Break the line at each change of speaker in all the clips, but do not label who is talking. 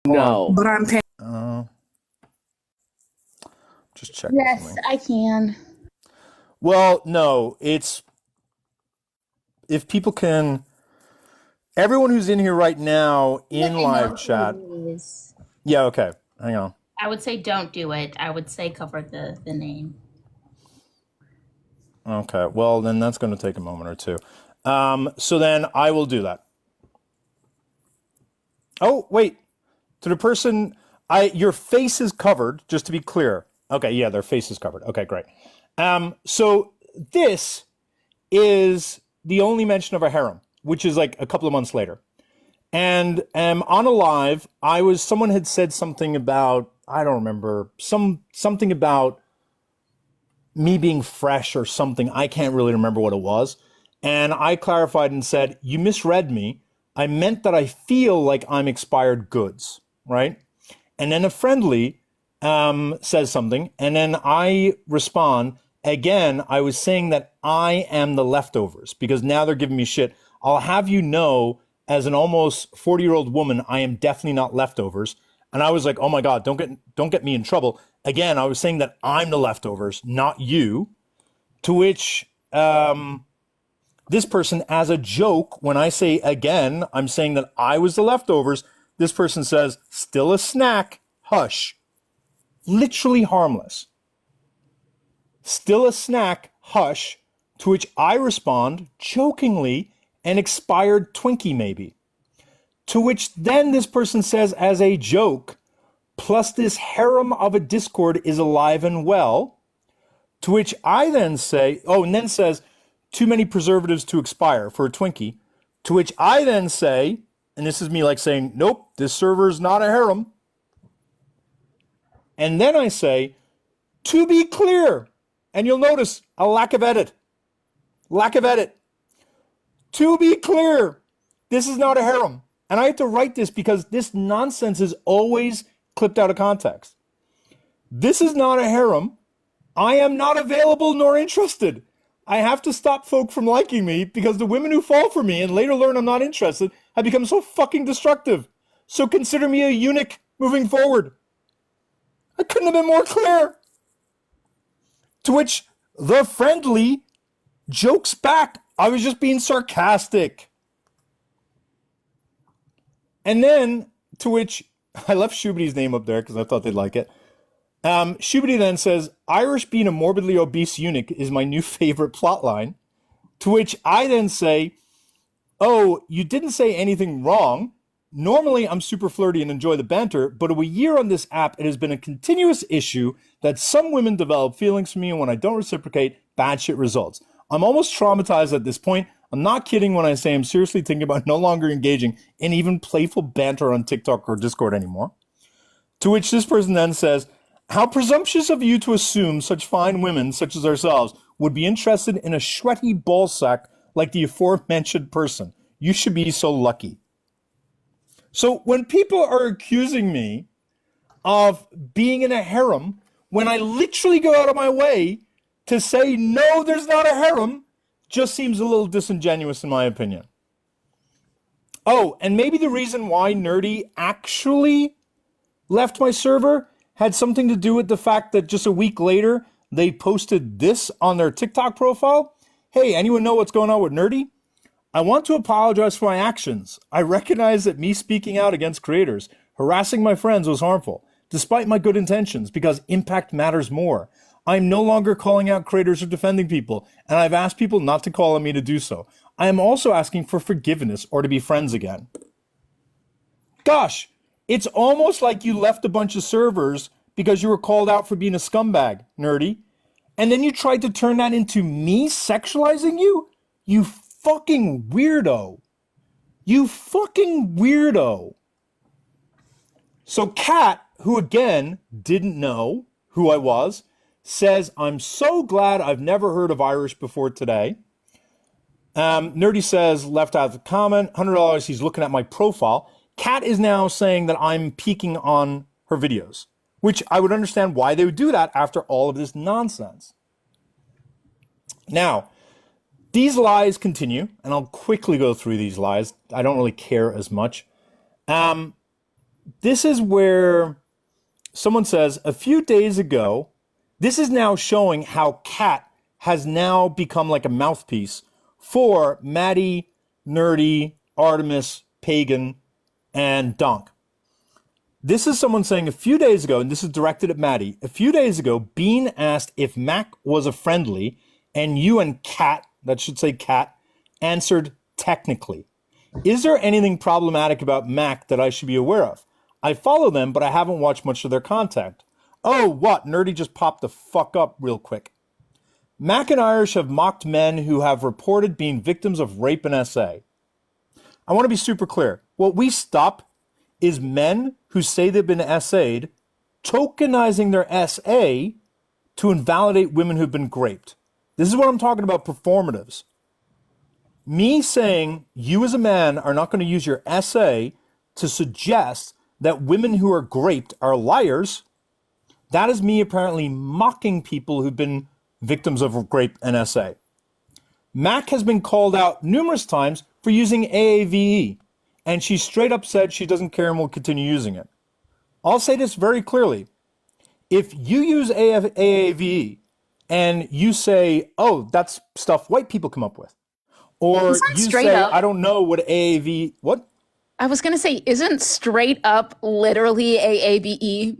No.
But I'm paying.
Just checking
Yes,
something.
I can.
Well, no, it's if people can. Everyone who's in here right now in
I
live
know
chat.
who it is.
Yeah, okay. Hang on.
I would say don't do it. I would say cover the name.
Okay. Well, then that's going to take a moment or two. So then I will do that. Oh, wait. To the person, your face is covered, just to be clear. Okay, yeah, their face is covered. Okay, great. So this is the only mention of a harem, which is like a couple of months later. And on a live, someone had said something about, I don't remember, something about me being fresh or something. I can't really remember what it was. And I clarified and said, you misread me. I meant that I feel like I'm expired goods, right? And then a friendly says something, and then I respond, again, I was saying that I am the leftovers because now they're giving me shit. I'll have you know, as an almost 40-year-old woman, I am definitely not leftovers. And I was like, oh my God, don't get me in trouble. Again, I was saying that I'm the leftovers, not you. To which this person, as a joke, when I say again, I'm saying that I was the leftovers, this person says, still a snack, hush. Literally harmless. Still a snack, hush. To which I respond, jokingly, an expired Twinkie maybe. To which then this person says as a joke, plus this harem of a Discord is alive and well. To which I then say, oh, and then says, too many preservatives to expire for a Twinkie. To which I then say, and this is me like saying, nope, this server is not a harem. And then I say, to be clear, and you'll notice a lack of edit. Lack of edit. To be clear, this is not a harem. And I have to write this because this nonsense is always clipped out of context. This is not a harem. I am not available nor interested. I have to stop folk from liking me because the women who fall for me and later learn I'm not interested have become so fucking destructive. So consider me a eunuch moving forward. I couldn't have been more clear. To which the friendly jokes back, I was just being sarcastic. And then, to which I left Shubity's name up there because I thought they'd like it. Shubity then says, Irish being a morbidly obese eunuch is my new favorite plotline. To which I then say, oh, you didn't say anything wrong. Normally, I'm super flirty and enjoy the banter, but a year on this app, it has been a continuous issue that some women develop feelings for me, and when I don't reciprocate, bad shit results. I'm almost traumatized at this point. I'm not kidding when I say I'm seriously thinking about no longer engaging in even playful banter on TikTok or Discord anymore. To which this person then says, how presumptuous of you to assume such fine women, such as ourselves, would be interested in a sweaty ballsack like the aforementioned person. You should be so lucky. So when people are accusing me of being in a harem, when I literally go out of my way to say, no, there's not a harem, just seems a little disingenuous in my opinion. Oh, and maybe the reason why Nerdy actually left my server had something to do with the fact that just a week later, they posted this on their TikTok profile. Hey, anyone know what's going on with Nerdy? I want to apologize for my actions. I recognize that me speaking out against creators, harassing my friends was harmful, despite my good intentions, because impact matters more. I'm no longer calling out creators or defending people, and I've asked people not to call on me to do so. I am also asking for forgiveness or to be friends again. Gosh, it's almost like you left a bunch of servers because you were called out for being a scumbag, Nerdy. And then you tried to turn that into me sexualizing you? You fucking weirdo. You fucking weirdo. So Kat, who again didn't know who I was, says, I'm so glad I've never heard of Irish before today. Nerdy says, left out the comment, $100, he's looking at my profile. Kat is now saying that I'm peeking on her videos, which I would understand why they would do that after all of this nonsense. Now, these lies continue, and I'll quickly go through these lies. I don't really care as much. this is where someone says a few days ago, this is now showing how Cat has now become like a mouthpiece for Maddy, Nerdy, Artemis, Pagan, and Donk. This is someone saying a few days ago, and this is directed at Maddy. A few days ago, Bean asked if Mac was a friendly, and you and Cat, that should say Cat, answered technically. Is there anything problematic about Mac that I should be aware of? I follow them, but I haven't watched much of their content. Oh, what? Nerdy just popped the fuck up real quick. Mac and Irish have mocked men who have reported being victims of rape and SA. I want to be super clear. What we stop is men who say they've been SA'd tokenizing their SA to invalidate women who've been raped. This is what I'm talking about, performatives. Me saying you as a man are not going to use your SA to suggest that women who are raped are liars, that is me apparently mocking people who've been victims of rape and SA. Mac has been called out numerous times for using AAVE, and she straight up said she doesn't care and will continue using it. I'll say this very clearly. If you use AAVE and you say, oh, that's stuff white people come up with, or
Isn't
you
straight
say,
up?
I don't know what AAV, what?
I was going to say, isn't straight up literally AABE?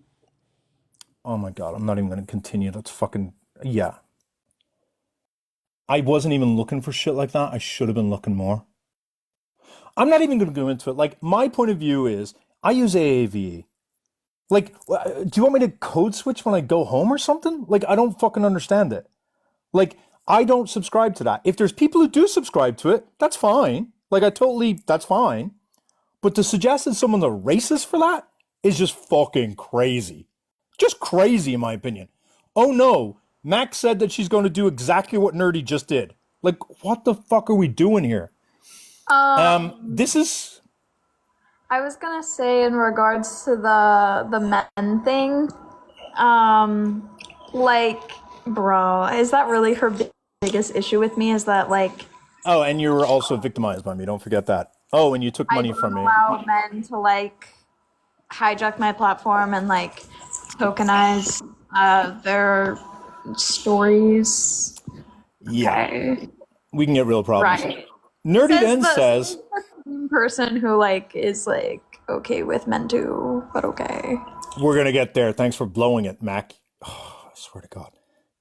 Oh my God, I'm not even going to continue. That's fucking, yeah. I wasn't even looking for shit like that. I should have been looking more. I'm not even going to go into it. Like, my point of view is I use AAVE. Like, do you want me to code switch when I go home or something? Like, I don't fucking understand it. Like, I don't subscribe to that. If there's people who do subscribe to it, that's fine. Like, that's fine. But to suggest that someone's a racist for that is just fucking crazy. Just crazy, in my opinion. Oh no, Max said that she's going to do exactly what Nerdy just did. Like, what the fuck are we doing here? This is,
I was gonna say in regards to the men thing, um, like, bro, is that really her biggest issue with me? Is that like
oh, and you were also victimized by me. Don't forget that. Oh, and you took
I
money
don't
from me.
allow men to like hijack my platform and like tokenize their stories.
Yeah,
Okay,
we can get real problems.
right.
Nerdy then
Says
says,
the same person who like is like okay with men too, but okay.
we're going to get there. Thanks for blowing it, Mac. Oh, I swear to God.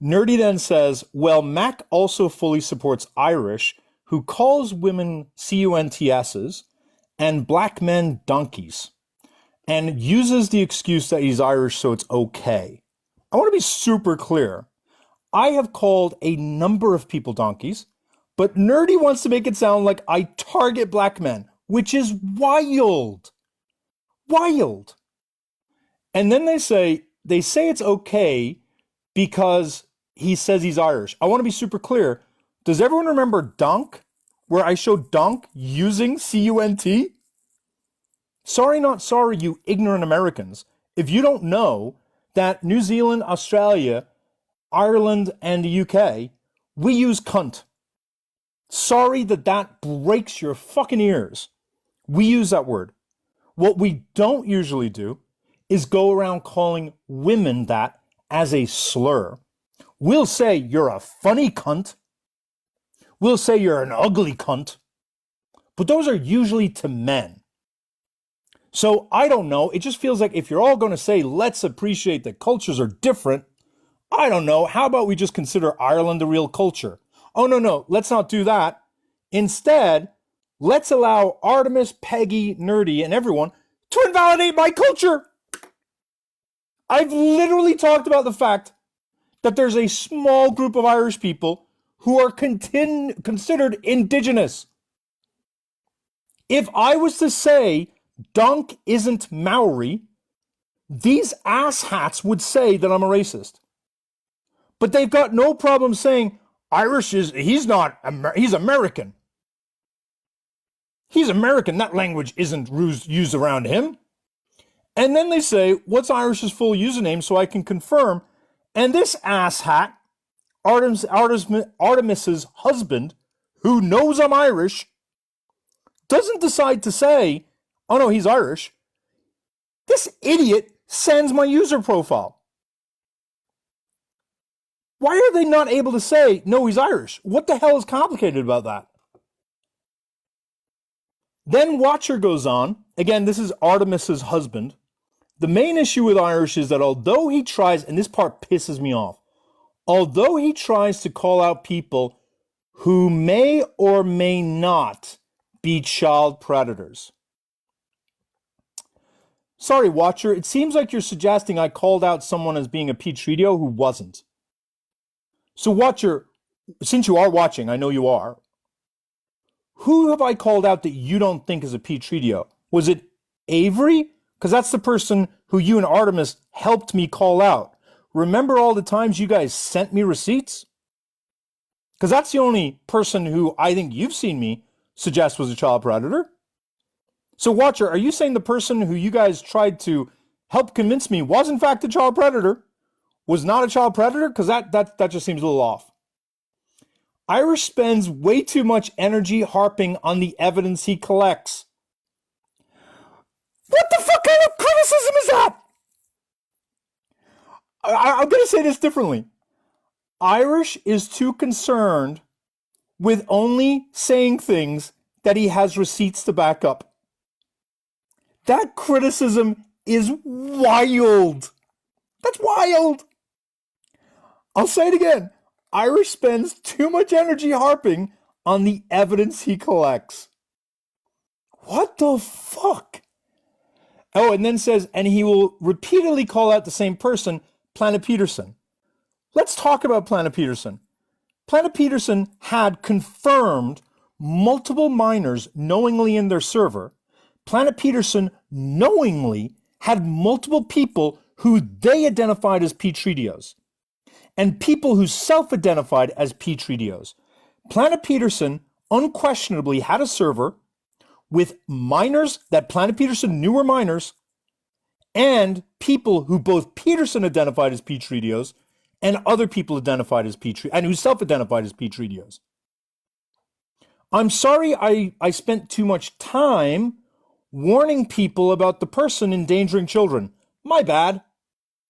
Nerdy then says, well, Mac also fully supports Irish, who calls women CUNTSs and black men donkeys, and uses the excuse that he's Irish, so it's okay. I want to be super clear. I have called a number of people donkeys, but Nerdy wants to make it sound like I target black men, which is wild. Wild. And then they say it's okay because he says he's Irish. I want to be super clear. Does everyone remember Donk, where I showed Donk using CUNT? Sorry, not sorry, you ignorant Americans. If you don't know that New Zealand, Australia, Ireland, and the UK, we use cunt. Sorry that breaks your fucking ears. We use that word. What we don't usually do is go around calling women that as a slur. We'll say you're a funny cunt. We'll say you're an ugly cunt. But those are usually to men. So I don't know. It just feels like if you're all going to say, let's appreciate that cultures are different, I don't know. How about we just consider Ireland a real culture? Oh, no. Let's not do that. Instead, let's allow Artemis, Peggy, Nerdy, and everyone to invalidate my culture. I've literally talked about the fact that there's a small group of Irish people who are considered indigenous. If I was to say Donk isn't Maori, these asshats would say that I'm a racist. But they've got no problem saying Irish he's American. He's American. That language isn't used around him. And then they say, what's Irish's full username so I can confirm? And this asshat, Artemis's husband, who knows I'm Irish, doesn't decide to say, oh no, he's Irish. This idiot sends my user profile. Why are they not able to say, no, he's Irish? What the hell is complicated about that? Then Watcher goes on. Again, this is Artemis's husband. The main issue with Irish is that although he tries, and this part pisses me off, although he tries to call out people who may or may not be child predators. Sorry, Watcher, it seems like you're suggesting I called out someone as being a Petritio who wasn't. So, Watcher, since you are watching, I know you are, who have I called out that you don't think is a Petritio? Was it Avery? Because that's the person who you and Artemis helped me call out. Remember all the times you guys sent me receipts? Because that's the only person who I think you've seen me suggest was a child predator. So, Watcher, are you saying the person who you guys tried to help convince me was in fact a child predator, was not a child predator? Because that just seems a little off. Irish spends way too much energy harping on the evidence he collects. What the fuck kind of criticism is that? I'm going to say this differently. Irish is too concerned with only saying things that he has receipts to back up. That criticism is wild. That's wild. I'll say it again. Irish spends too much energy harping on the evidence he collects. What the fuck? Oh, and then says, and he will repeatedly call out the same person, Planet Peterson. Let's talk about Planet Peterson. Planet Peterson had confirmed multiple miners knowingly in their server. Planet Peterson knowingly had multiple people who they identified as Petritios and people who self-identified as Petritios. Planet Peterson unquestionably had a server with miners that Planet Peterson knew were miners and people who both Peterson identified as Petritios and other people identified as Petritios and who self-identified as Petritios. I'm sorry I spent too much time warning people about the person endangering children. My bad.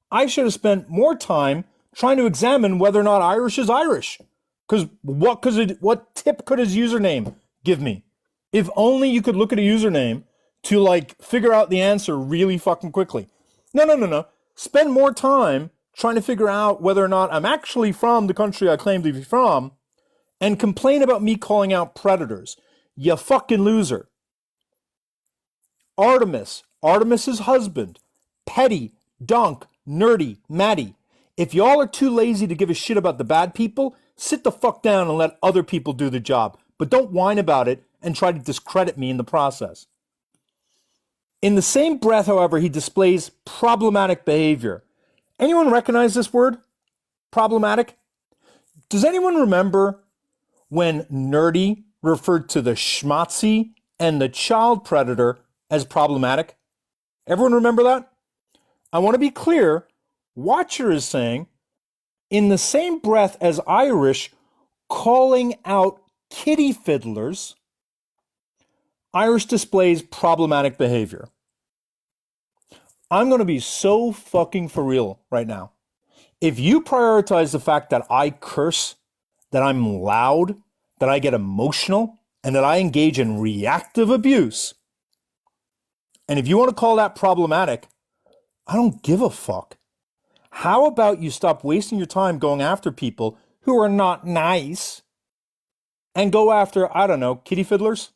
I should have spent more time trying to examine whether or not Irish is Irish. Because what tip could his username give me? If only you could look at a username to like figure out the answer really fucking quickly. No. Spend more time trying to figure out whether or not I'm actually from the country I claim to be from and complain about me calling out predators. You fucking loser. Artemis's husband, Petty, Donk, Nerdy, Maddy. If y'all are too lazy to give a shit about the bad people, sit the fuck down and let other people do the job. But don't whine about it and try to discredit me in the process. In the same breath, however, he displays problematic behavior. Anyone recognize this word? Problematic? Does anyone remember when Nerdy referred to the schmatzi and the child predator as problematic? Everyone remember that? I want to be clear. Watcher is saying, in the same breath as Irish calling out kitty fiddlers, Irish displays problematic behavior. I'm going to be so fucking for real right now. If you prioritize the fact that I curse, that I'm loud, that I get emotional, and that I engage in reactive abuse, and if you want to call that problematic, I don't give a fuck. How about you stop wasting your time going after people who are not nice and go after, I don't know, kitty fiddlers?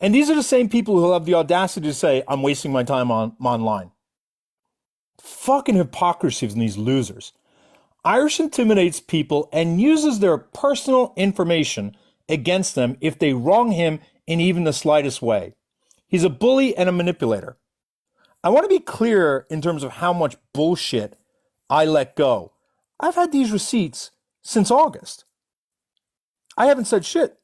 And these are the same people who have the audacity to say, I'm wasting my time online. Fucking hypocrisy from these losers. Irish intimidates people and uses their personal information against them if they wrong him in even the slightest way. He's a bully and a manipulator. I want to be clear in terms of how much bullshit I let go. I've had these receipts since August. I haven't said shit.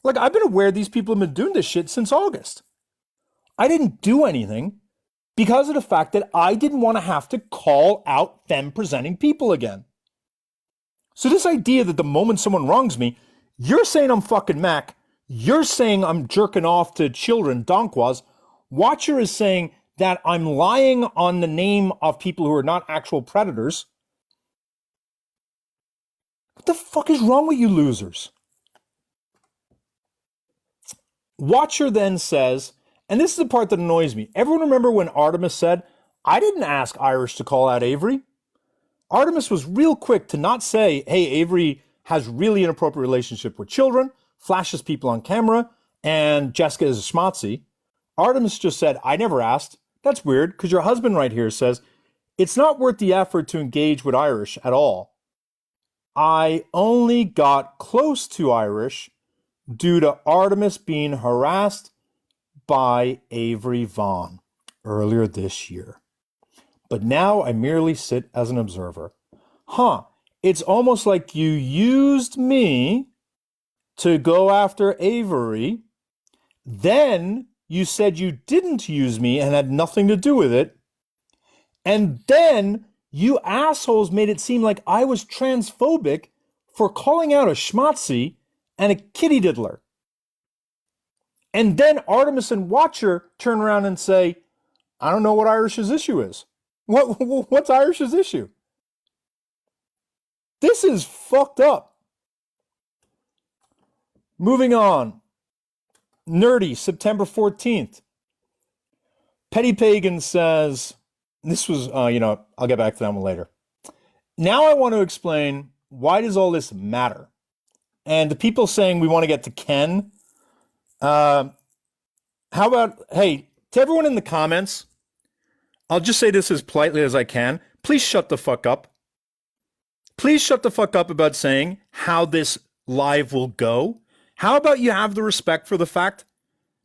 Like, I've been aware these people have been doing this shit since August. I didn't do anything because of the fact that I didn't want to have to call out femme-presenting people again. So this idea that the moment someone wrongs me, you're saying I'm fucking Mac, you're saying I'm jerking off to children, Donk was, Watcher is saying that I'm lying on the name of people who are not actual predators. What the fuck is wrong with you losers? Watcher then says, and this is the part that annoys me. Everyone remember when Artemis said, I didn't ask Irish to call out Avery? Artemis was real quick to not say, hey, Avery has really inappropriate relationship with children, flashes people on camera, and Jessica is a schmatzy. Artemis just said, I never asked. That's weird, because your husband right here says, it's not worth the effort to engage with Irish at all. I only got close to Irish due to Artemis being harassed by Avery Vaughn earlier this year. But now I merely sit as an observer. It's almost like you used me to go after Avery. Then you said you didn't use me and had nothing to do with it. And then you assholes made it seem like I was transphobic for calling out a schmatzy and a kitty diddler. And then Artemis and Watcher turn around and say, I don't know what Irish's issue is. What's Irish's issue? This is fucked up. Moving on. Nerdy, September 14th. Petty Pagan says, this was, I'll get back to that one later. Now I want to explain, why does all this matter? And the people saying we want to get to Ken, how about, hey, to everyone in the comments, I'll just say this as politely as I can. Please shut the fuck up. Please shut the fuck up about saying how this live will go. How about you have the respect for the fact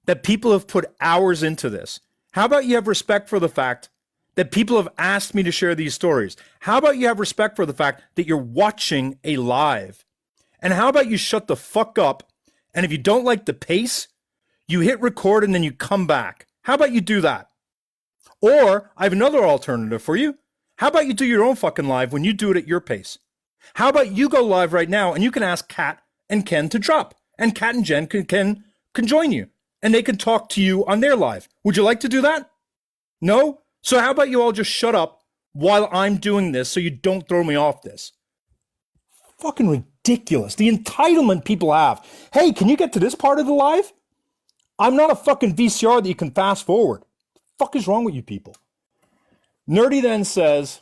that people have put hours into this? How about you have respect for the fact that people have asked me to share these stories? How about you have respect for the fact that you're watching a live? And how about you shut the fuck up? And if you don't like the pace, you hit record and then you come back. How about you do that? Or I have another alternative for you. How about you do your own fucking live when you do it at your pace? How about you go live right now and you can ask Kat and Ken to drop, and Kat and Jen can join you and they can talk to you on their live. Would you like to do that? No? So how about you all just shut up while I'm doing this so you don't throw me off this? Fucking ridiculous. The entitlement people have. Hey, can you get to this part of the live? I'm not a fucking VCR that you can fast forward. The fuck is wrong with you people? Nerdy then says,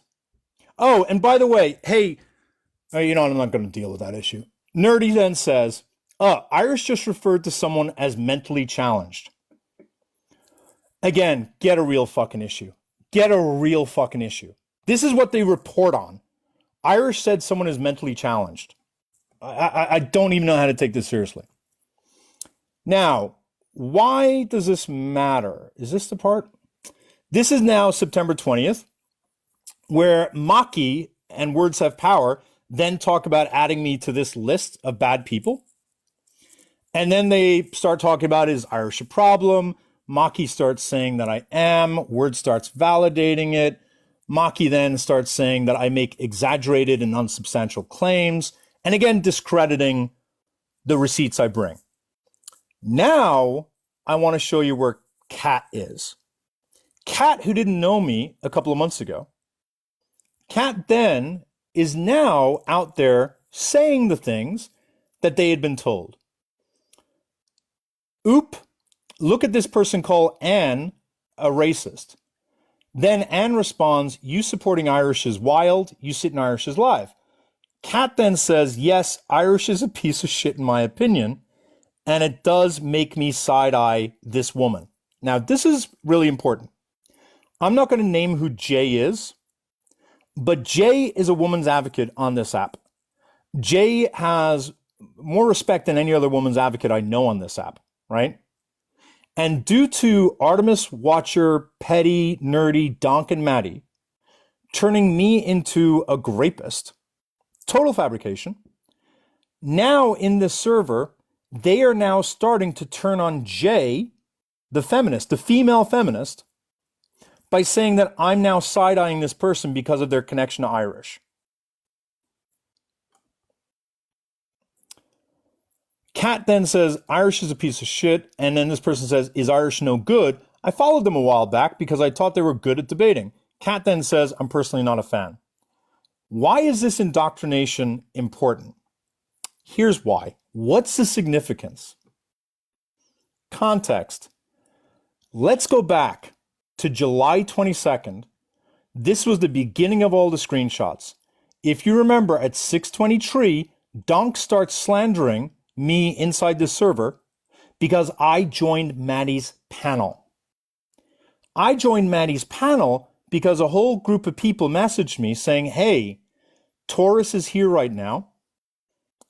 oh, and by the way, hey, I'm not going to deal with that issue. Nerdy then says, Irish just referred to someone as mentally challenged. Again, get a real fucking issue. Get a real fucking issue. This is what they report on. Irish said someone is mentally challenged. I don't even know how to take this seriously. Now, why does this matter? Is this the part? This is now September 20th, where Maki and Words Have Power then talk about adding me to this list of bad people. And then they start talking about, is Irish a problem? Maki starts saying that I am. Word starts validating it. Maki then starts saying that I make exaggerated and unsubstantial claims. And again, discrediting the receipts I bring. Now, I want to show you where Kat is. Kat, who didn't know me a couple of months ago. Kat then is now out there saying the things that they had been told. Oop, look at this person call Anne a racist. Then Anne responds, you supporting Irish is wild, you sit in Irish is live. Kat then says, yes, Irish is a piece of shit in my opinion, and it does make me side-eye this woman. Now, this is really important. I'm not going to name who Jay is, but Jay is a woman's advocate on this app. Jay has more respect than any other woman's advocate I know on this app, right? And due to Artemis, Watcher, Petty, Nerdy, Donk, and Maddy turning me into a grapist, total fabrication, now in this server, they are now starting to turn on Jay, the feminist, the female feminist, by saying that I'm now side-eyeing this person because of their connection to Irish. Kat then says, Irish is a piece of shit. And then this person says, is Irish no good? I followed them a while back because I thought they were good at debating. Kat then says, I'm personally not a fan. Why is this indoctrination important? Here's why. What's the significance? Context. Let's go back to July 22nd. This was the beginning of all the screenshots. If you remember, at 6:23, Donk starts slandering me inside the server because I joined Maddy's panel. I joined Maddy's panel because a whole group of people messaged me saying, hey, Taurus is here right now.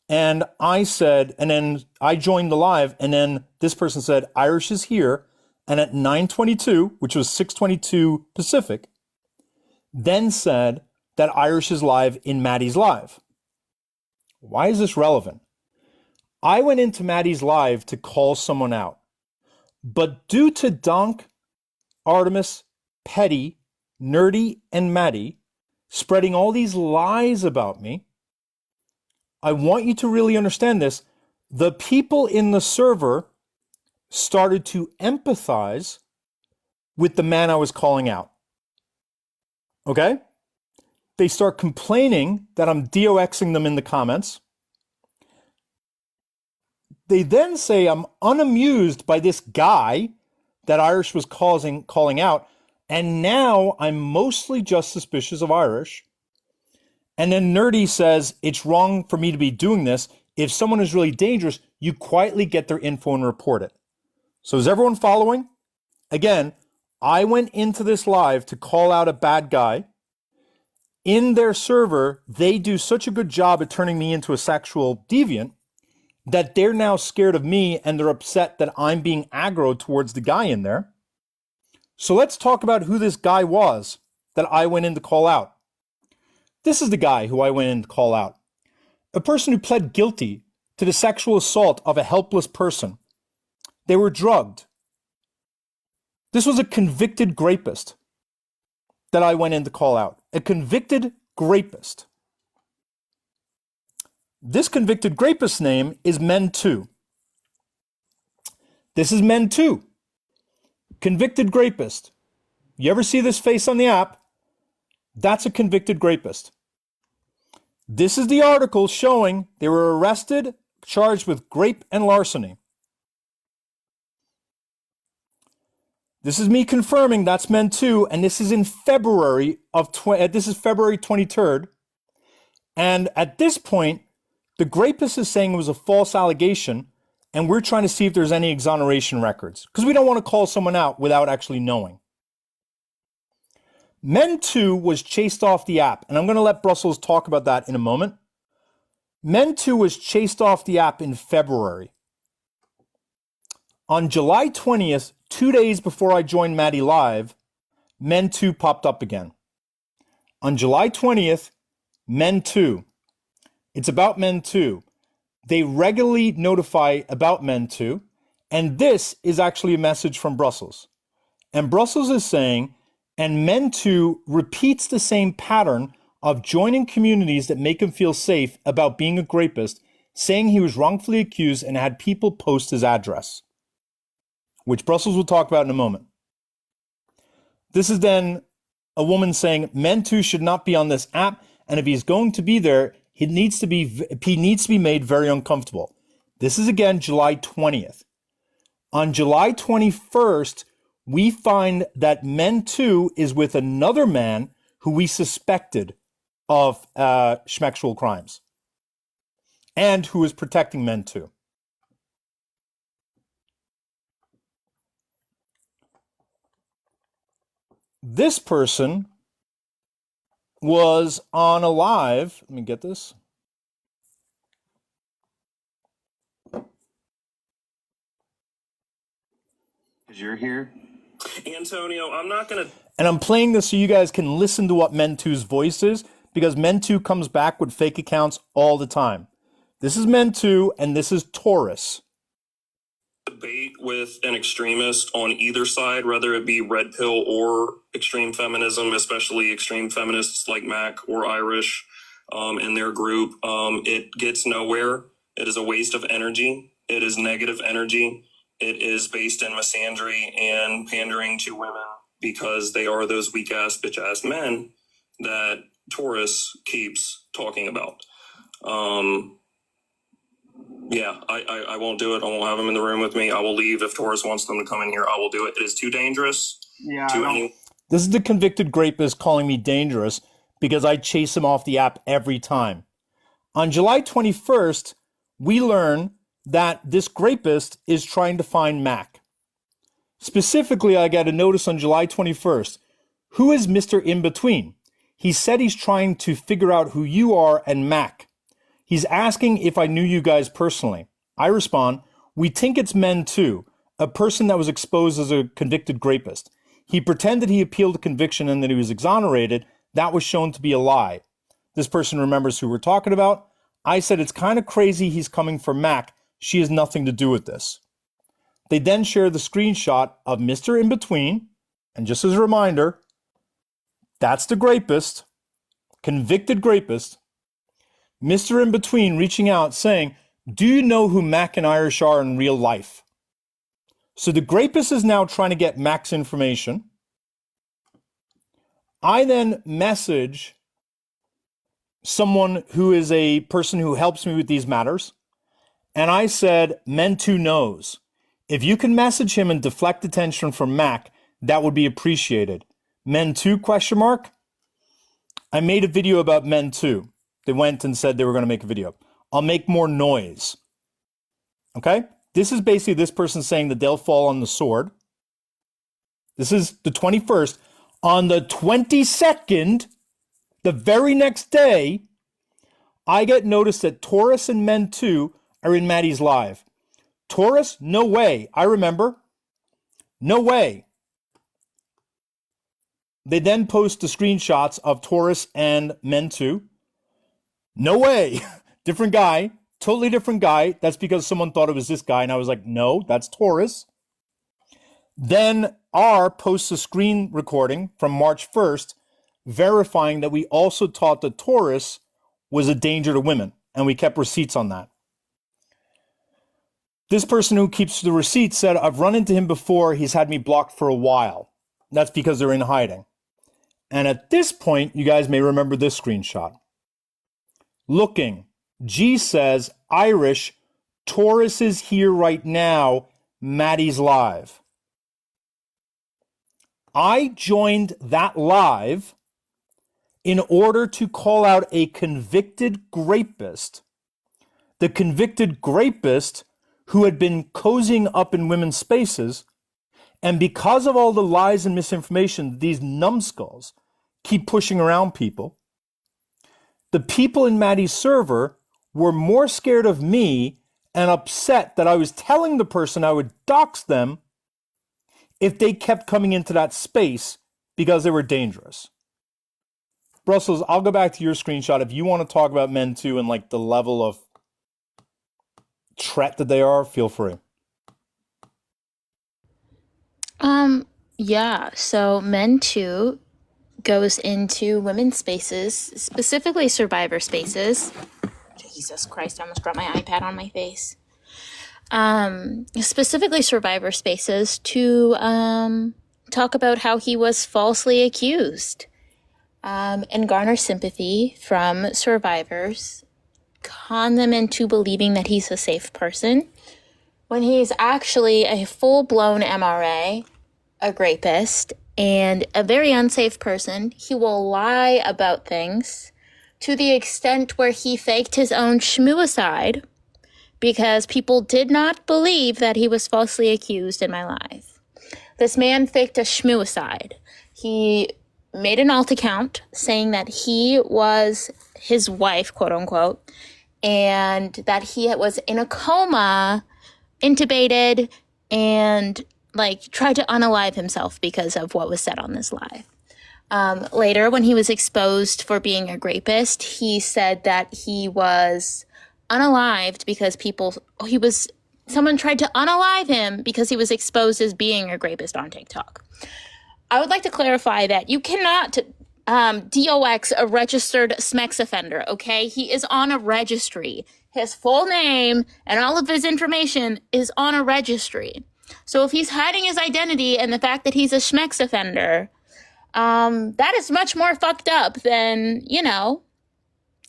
And I said, and then I joined the live, and then this person said, Irish is here. And at 9:22, which was 6:22 Pacific, then said that Irish is live in Maddy's live. Why is this relevant? I went into Maddy's live to call someone out. But due to Donk, Artemis, Petty, Nerdy, and Maddy spreading all these lies about me, I want you to really understand this. The people in the server started to empathize with the man I was calling out. Okay? They start complaining that I'm DOXing them in the comments. They then say I'm unamused by this guy that Irish was calling out, and now I'm mostly just suspicious of Irish. And then Nerdy says it's wrong for me to be doing this. If someone is really dangerous, you quietly get their info and report it. So is everyone following? Again, I went into this live to call out a bad guy. In their server, they do such a good job at turning me into a sexual deviant that they're now scared of me and they're upset that I'm being aggroed towards the guy in there. So let's talk about who this guy was that I went in to call out. This is the guy who I went in to call out. A person who pled guilty to the sexual assault of a helpless person. They were drugged. This was a convicted rapist that I went in to call out. A convicted rapist. This convicted rapist's name is Men2. This is Men2. Convicted rapist. You ever see this face on the app? That's a convicted rapist. This is the article showing they were arrested, charged with rape and larceny. This is me confirming that's Men2, and this is in February of this is February 23rd. And at this point, the rapist is saying it was a false allegation, and we're trying to see if there's any exoneration records, because we don't want to call someone out without actually knowing. Men2 was chased off the app, and I'm going to let Brussels talk about that in a moment. Men2 was chased off the app in February. On July 20th, 2 days before I joined Maddy Live, Men2 popped up again. On July 20th, Men2. It's about Men2. They regularly notify about Men2, and this is actually a message from Brussels. And Brussels is saying, and Men2 repeats the same pattern of joining communities that make him feel safe about being a rapist, saying he was wrongfully accused and had people post his address, which Brussels will talk about in a moment. This is then a woman saying Men2 should not be on this app, and if he's going to be there, he needs to be made very uncomfortable. This is again July 20th. On July 21st, we find that Men2 is with another man who we suspected of schmexual crimes and who is protecting Men2. This person was on a live. Let me get this.
Because you're here. Antonio, I'm not going to.
And I'm playing this so you guys can listen to what Men2's voice is, because Men2 comes back with fake accounts all the time. This is Men2, and this is Taurus.
Debate with an extremist on either side, whether it be red pill or extreme feminism, especially extreme feminists like Mac or Irish and their group. It gets nowhere. It is a waste of energy. It is negative energy. it is based in misandry and pandering to women because they are those weak ass, bitch ass men that Taurus keeps talking about. Yeah, I won't do it. I won't have them in the room with me. I will leave if Taurus wants them to come in here. I will do it. It is too dangerous.
Yeah,
to any.
This is the convicted rapist calling me dangerous because I chase him off the app every time. On July 21st, we learn that this rapist is trying to find Mac. Specifically, I got a notice on July 21st. Who is Mr. In-Between? He said he's trying to figure out who you are and Mac. He's asking if I knew you guys personally. I respond, we think it's Men Too, a person that was exposed as a convicted rapist. He pretended he appealed the conviction and that he was exonerated. That was shown to be a lie. This person remembers who we're talking about. I said it's kind of crazy he's coming for Mac. She has nothing to do with this. They then share the screenshot of Mr. In-Between. And just as a reminder, that's the rapist, convicted rapist. Mr. In-Between reaching out saying, do you know who Mac and Irish are in real life? So the rapist is now trying to get Mac's information. I then message someone who is a person who helps me with these matters. And I said, Men Too knows. If you can message him and deflect attention from Mac, that would be appreciated. Men Too, ? I made a video about Men Too. They went and said they were going to make a video. I'll make more noise. Okay? This is basically this person saying that they'll fall on the sword. This is the 21st. On the 22nd, the very next day, I get notice that Taurus and Men Too are in Maddy's live. Taurus, no way. I remember. No way. They then post the screenshots of Taurus and Men Too. No way. Different guy. Totally different guy. That's because someone thought it was this guy. And I was like, no, that's Taurus. Then R posts a screen recording from March 1st, verifying that we also taught that Taurus was a danger to women. And we kept receipts on that. This person who keeps the receipts said, I've run into him before. He's had me blocked for a while. That's because they're in hiding. And at this point, you guys may remember this screenshot. Looking, G says, Irish, Taurus is here right now, Maddy's live. I joined that live in order to call out a convicted rapist. The convicted rapist who had been cozying up in women's spaces, and because of all the lies and misinformation these numbskulls keep pushing around people, the people in Maddy's server were more scared of me and upset that I was telling the person I would dox them if they kept coming into that space because they were dangerous. Brussels, I'll go back to your screenshot. If you want to talk about Men Too and like the level of threat that they are, feel free.
Yeah, so Men Too goes into women's spaces, specifically survivor spaces. Jesus Christ, I almost dropped my iPad on my face. Specifically survivor spaces to talk about how he was falsely accused and garner sympathy from survivors, con them into believing that he's a safe person when he's actually a full-blown MRA, a rapist, and a very unsafe person. He will lie about things to the extent where he faked his own schmuicide because people did not believe that he was falsely accused in my life. This man faked a schmuicide. He made an alt account saying that he was his wife, quote unquote, and that he was in a coma, intubated, and tried to unalive himself because of what was said on this live. Later, when he was exposed for being a rapist, he said that he was unalived because someone tried to unalive him because he was exposed as being a rapist on TikTok. I would like to clarify that you cannot DOX, a registered SMEX offender, okay? He is on a registry. His full name and all of his information is on a registry. So if he's hiding his identity and the fact that he's a SMEX offender, that is much more fucked up than,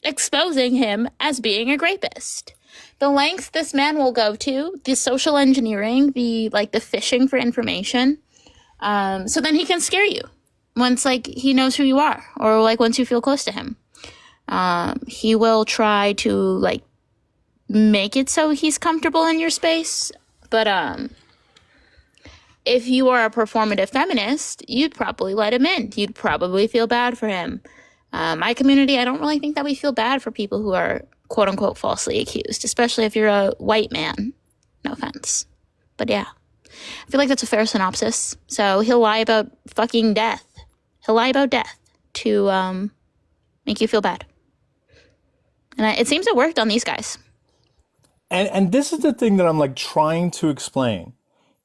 exposing him as being a rapist. The lengths this man will go to, the social engineering, the phishing for information, so then he can scare you once he knows who you are, or once you feel close to him. He will try to make it so he's comfortable in your space, but if you are a performative feminist, you'd probably let him in. You'd probably feel bad for him. My community, I don't really think that we feel bad for people who are quote unquote falsely accused, especially if you're a white man. No offense. But yeah, I feel like that's a fair synopsis. So he'll lie about fucking death. He'll lie about death to make you feel bad. And it seems it worked on these guys.
And this is the thing that I'm trying to explain,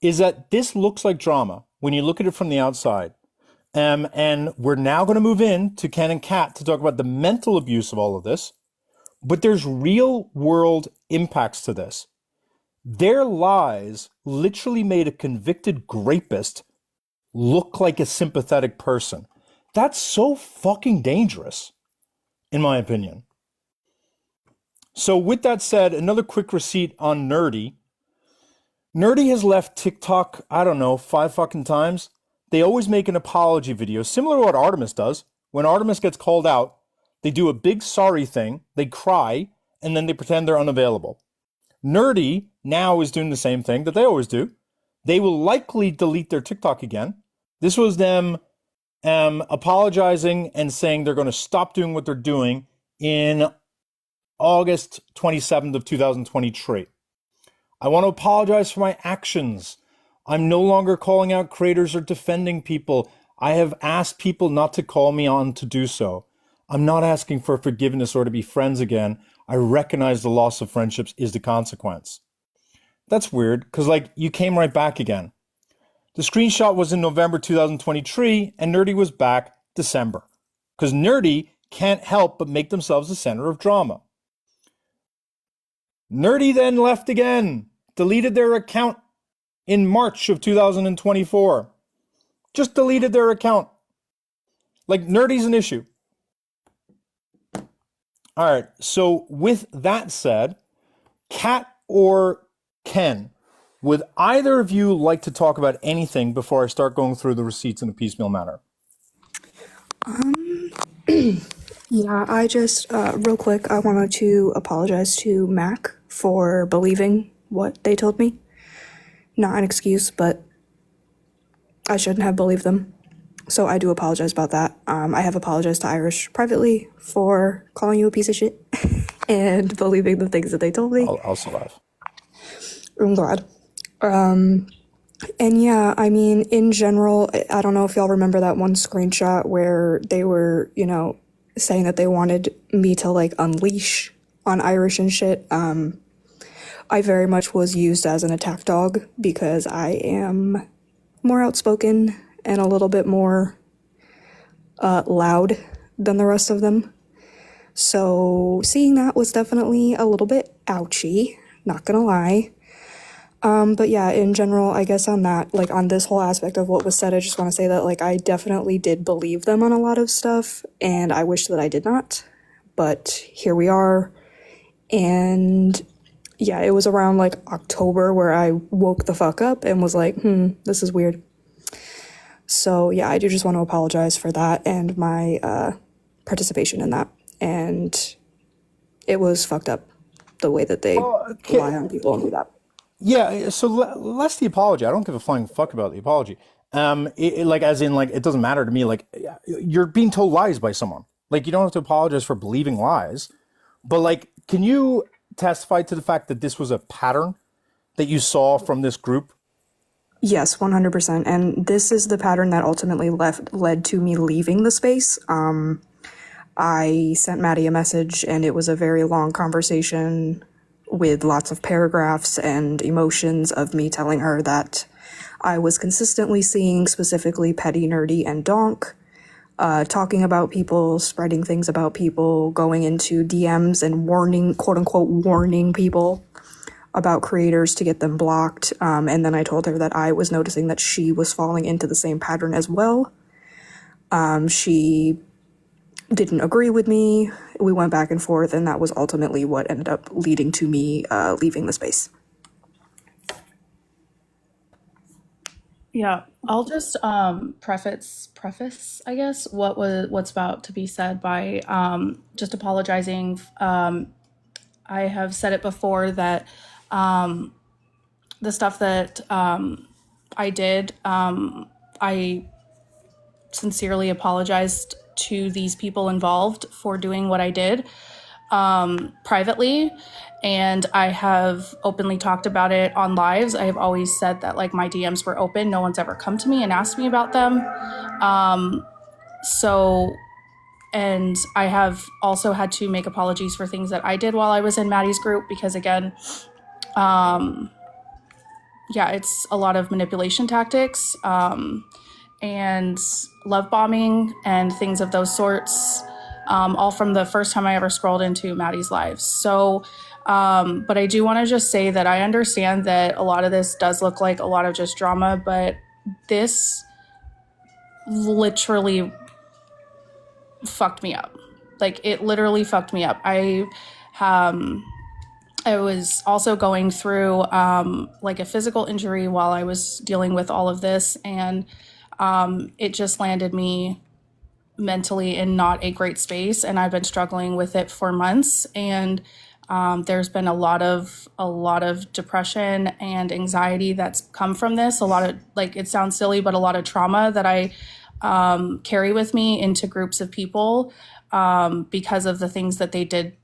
is that this looks like drama when you look at it from the outside. And we're now going to move in to Ken and Kat to talk about the mental abuse of all of this. But there's real world impacts to this. Their lies literally made a convicted rapist look like a sympathetic person. That's so fucking dangerous, in my opinion. So with that said, another quick receipt on Nerdy. Nerdy has left TikTok, I don't know, 5 fucking times. They always make an apology video, similar to what Artemis does. When Artemis gets called out, they do a big sorry thing, they cry, and then they pretend they're unavailable. Nerdy now is doing the same thing that they always do. They will likely delete their TikTok again. This was them apologizing and saying they're going to stop doing what they're doing in August 27th of 2023. I want to apologize for my actions. I'm no longer calling out creators or defending people. I have asked people not to call me on to do so. I'm not asking for forgiveness or to be friends again. I recognize the loss of friendships is the consequence. That's weird, because you came right back again. The screenshot was in November 2023, and Nerdy was back December. Because Nerdy can't help but make themselves the center of drama. Nerdy then left again, deleted their account in March of 2024. Just deleted their account. Nerdy's an issue. All right, so with that said, Kat or Ken, would either of you like to talk about anything before I start going through the receipts in a piecemeal manner?
Yeah, I just, real quick, I wanted to apologize to Mac for believing what they told me. Not an excuse, but I shouldn't have believed them. So I do apologize about that. I have apologized to Irish privately for calling you a piece of shit and believing the things that they told me.
I'll survive.
I'm glad. And yeah, I mean, in general, I don't know if y'all remember that one screenshot where they were, saying that they wanted me to unleash on Irish and shit. I very much was used as an attack dog because I am more outspoken and a little bit more loud than the rest of them. So seeing that was definitely a little bit ouchy, not gonna lie. But yeah, in general, I guess on that, on this whole aspect of what was said, I just want to say that, I definitely did believe them on a lot of stuff, and I wish that I did not. But here we are. And yeah, it was around, October where I woke the fuck up and was like, this is weird. So yeah, I do just want to apologize for that and my participation in that. And it was fucked up, the way that they lie on people and do that.
Yeah, so less the apology. I don't give a flying fuck about the apology. It doesn't matter to me. You're being told lies by someone. You don't have to apologize for believing lies. But can you testify to the fact that this was a pattern that you saw from this group?
Yes, 100%. And this is the pattern that ultimately led to me leaving the space. I sent Maddy a message, and it was a very long conversation with lots of paragraphs and emotions of me telling her that I was consistently seeing specifically Petty, Nerdy, and Donk talking about people, spreading things about people, going into DMs and warning, quote unquote, warning people about creators to get them blocked. And then I told her that I was noticing that she was falling into the same pattern as well. She didn't agree with me. We went back and forth, and that was ultimately what ended up leading to me leaving the space.
Yeah, I'll just preface, I guess, what's about to be said by just apologizing. I have said it before that the stuff that I did, I sincerely apologized to these people involved for doing what I did privately, and I have openly talked about it on lives. I have always said that like my DMs were open. No one's ever come to me and asked me about them. So, and I have also had to make apologies for things that I did while I was in Maddy's group because again, yeah, it's a lot of manipulation tactics and love bombing and things of those sorts. All from the first time I ever scrolled into Maddy's lives. So, but I do want to just say that I understand that a lot of this does look like a lot of just drama, but this literally fucked me up. Like it literally fucked me up. I was also going through like a physical injury while I was dealing with all of this, and it just landed me mentally in not a great space, and I've been struggling with it for months. And there's been a lot of depression and anxiety that's come from this. A lot of, like, it sounds silly, but a lot of trauma that I carry with me into groups of people because of the things that they did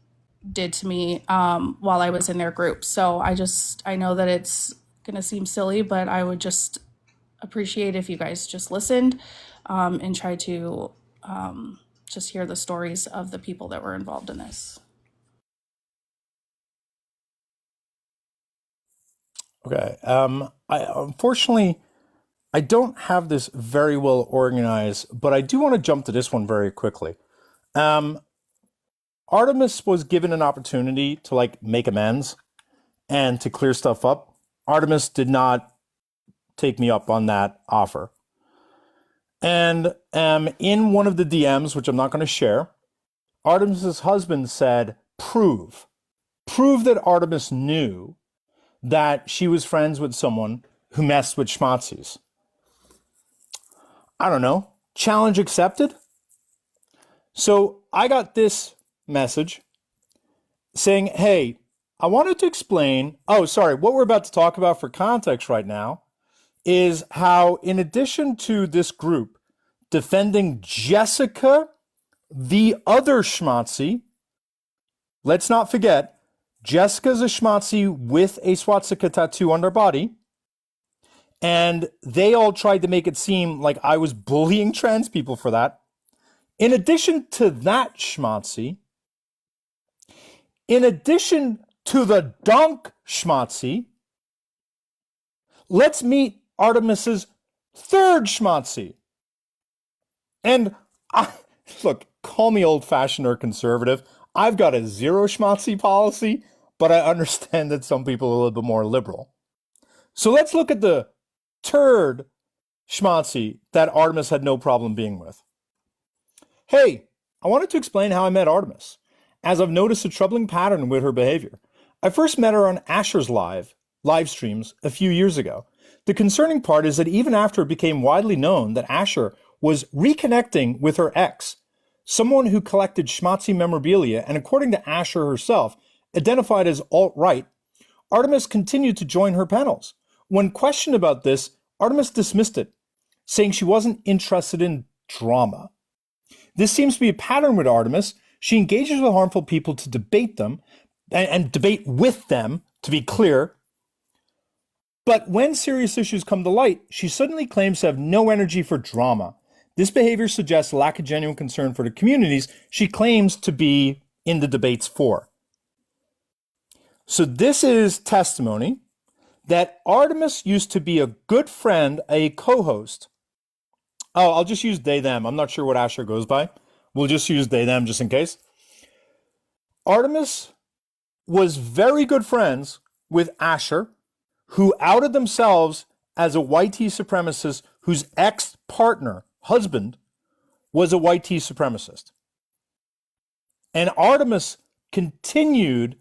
to me while I was in their group. So I know that it's gonna seem silly, but I would just appreciate if you guys just listened and try to just hear the stories of the people that were involved in this.
Okay. Unfortunately, I don't have this very well organized, but I do want to jump to this one very quickly. Artemis was given an opportunity to like make amends and to clear stuff up. Artemis did not take me up on that offer. And in one of the DMs, which I'm not going to share, Artemis's husband said, prove that Artemis knew that she was friends with someone who messed with schmatzis. I don't know. Challenge accepted. So I got this message saying, hey, I wanted to explain. Oh, sorry. What we're about to talk about for context right now is how, in addition to this group defending Jessica, the other schmatzi, let's not forget, Jessica's a schmatzi with a swastika tattoo on their body. And they all tried to make it seem like I was bullying trans people for that. In addition to that schmatzi, in addition to the Donk schmatzi, let's meet Artemis's third schmatzi. And look, call me old-fashioned or conservative. I've got a zero schmatzi policy, but I understand that some people are a little bit more liberal. So let's look at the third schmatzi that Artemis had no problem being with. Hey, I wanted to explain how I met Artemis, as I've noticed a troubling pattern with her behavior. I first met her on Asher's live streams a few years ago. The concerning part is that even after it became widely known that Asher was reconnecting with her ex, someone who collected schmatzi memorabilia and, according to Asher herself, identified as alt-right, Artemis continued to join her panels. When questioned about this, Artemis dismissed it, saying she wasn't interested in drama. This seems to be a pattern with Artemis. She engages with harmful people to debate them and debate with them, to be clear. But when serious issues come to light, she suddenly claims to have no energy for drama. This behavior suggests lack of genuine concern for the communities she claims to be in the debates for. So this is testimony that Artemis used to be a good friend, a co-host Oh, I'll just use they, them. I'm not sure what Asher goes by. We'll just use they, them just in case. Artemis was very good friends with Asher, who outed themselves as a white supremacist whose ex-partner, husband, was a white supremacist. And Artemis continued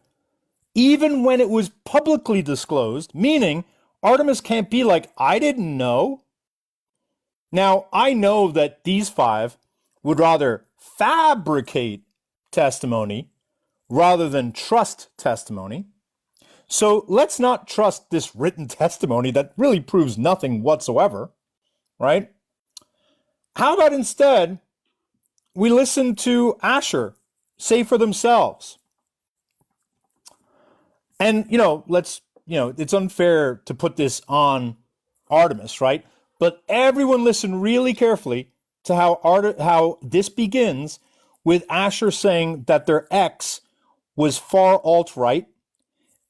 even when it was publicly disclosed, meaning Artemis can't be like, I didn't know. Now, I know that these five would rather fabricate testimony rather than trust testimony. So let's not trust this written testimony that really proves nothing whatsoever, right? How about instead we listen to Asher say for themselves? And, it's unfair to put this on Artemis, right? But everyone listen really carefully to how this begins with Asher saying that their ex was far alt-right.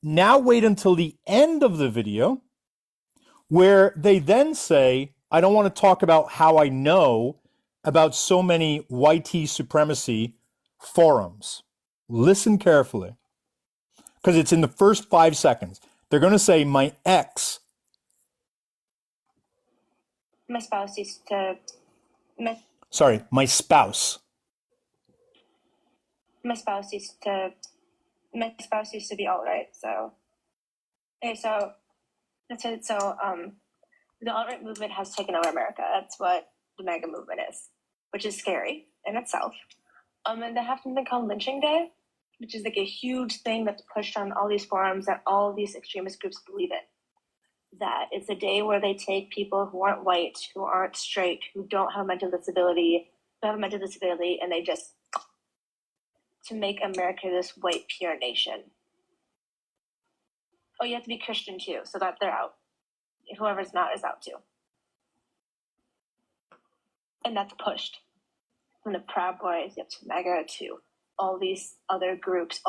Now wait until the end of the video where they then say, I don't want to talk about how I know about so many YT supremacy forums. Listen carefully, because it's in the first 5 seconds. They're going to say, my ex.
My spouse used to.
Sorry, my spouse.
My spouse used to. My spouse used to be alt-right, so. Okay, so that's it. So the alt-right movement has taken over America. That's what the MAGA movement is, which is scary in itself. And they have something called Lynching Day, which is like a huge thing that's pushed on all these forums that all these extremist groups believe in. That it's a day where they take people who aren't white, who aren't straight, who don't have a mental disability, and they just to make America this white pure nation. Oh, you have to be Christian too, so that they're out. Whoever's not is out too. And that's pushed from the Proud Boys up to MAGA to all these other groups,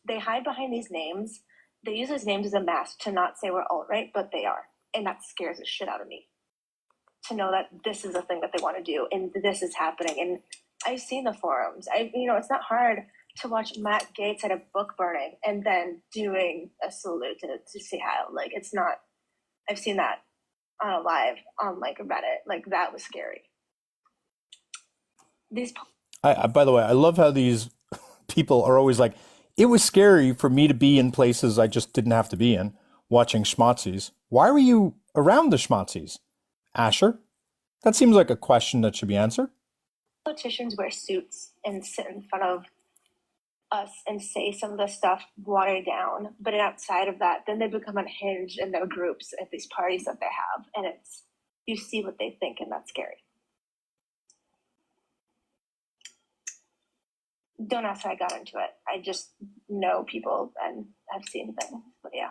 They hide behind these names. They use those names as a mask to not say we're alt-right, but they are. And that scares the shit out of me. To know that this is a thing that they want to do and this is happening. And I've seen the forums. It's not hard to watch Matt Gaetz at a book burning and then doing a salute to Seattle. Like, it's not, I've seen that on a live on like Reddit. Like, that was scary.
By the way, I love how these people are always like, it was scary for me to be in places I just didn't have to be in, watching schmozzies. Why were you around the schmozzies, Asher? That seems like a question that should be answered.
Politicians wear suits and sit in front of us and say some of the stuff watered down, but outside of that, then they become unhinged in their groups at these parties that they have, and it's, you see what they think, and that's scary. Don't ask how I got into it. I just know people and have seen things, but yeah.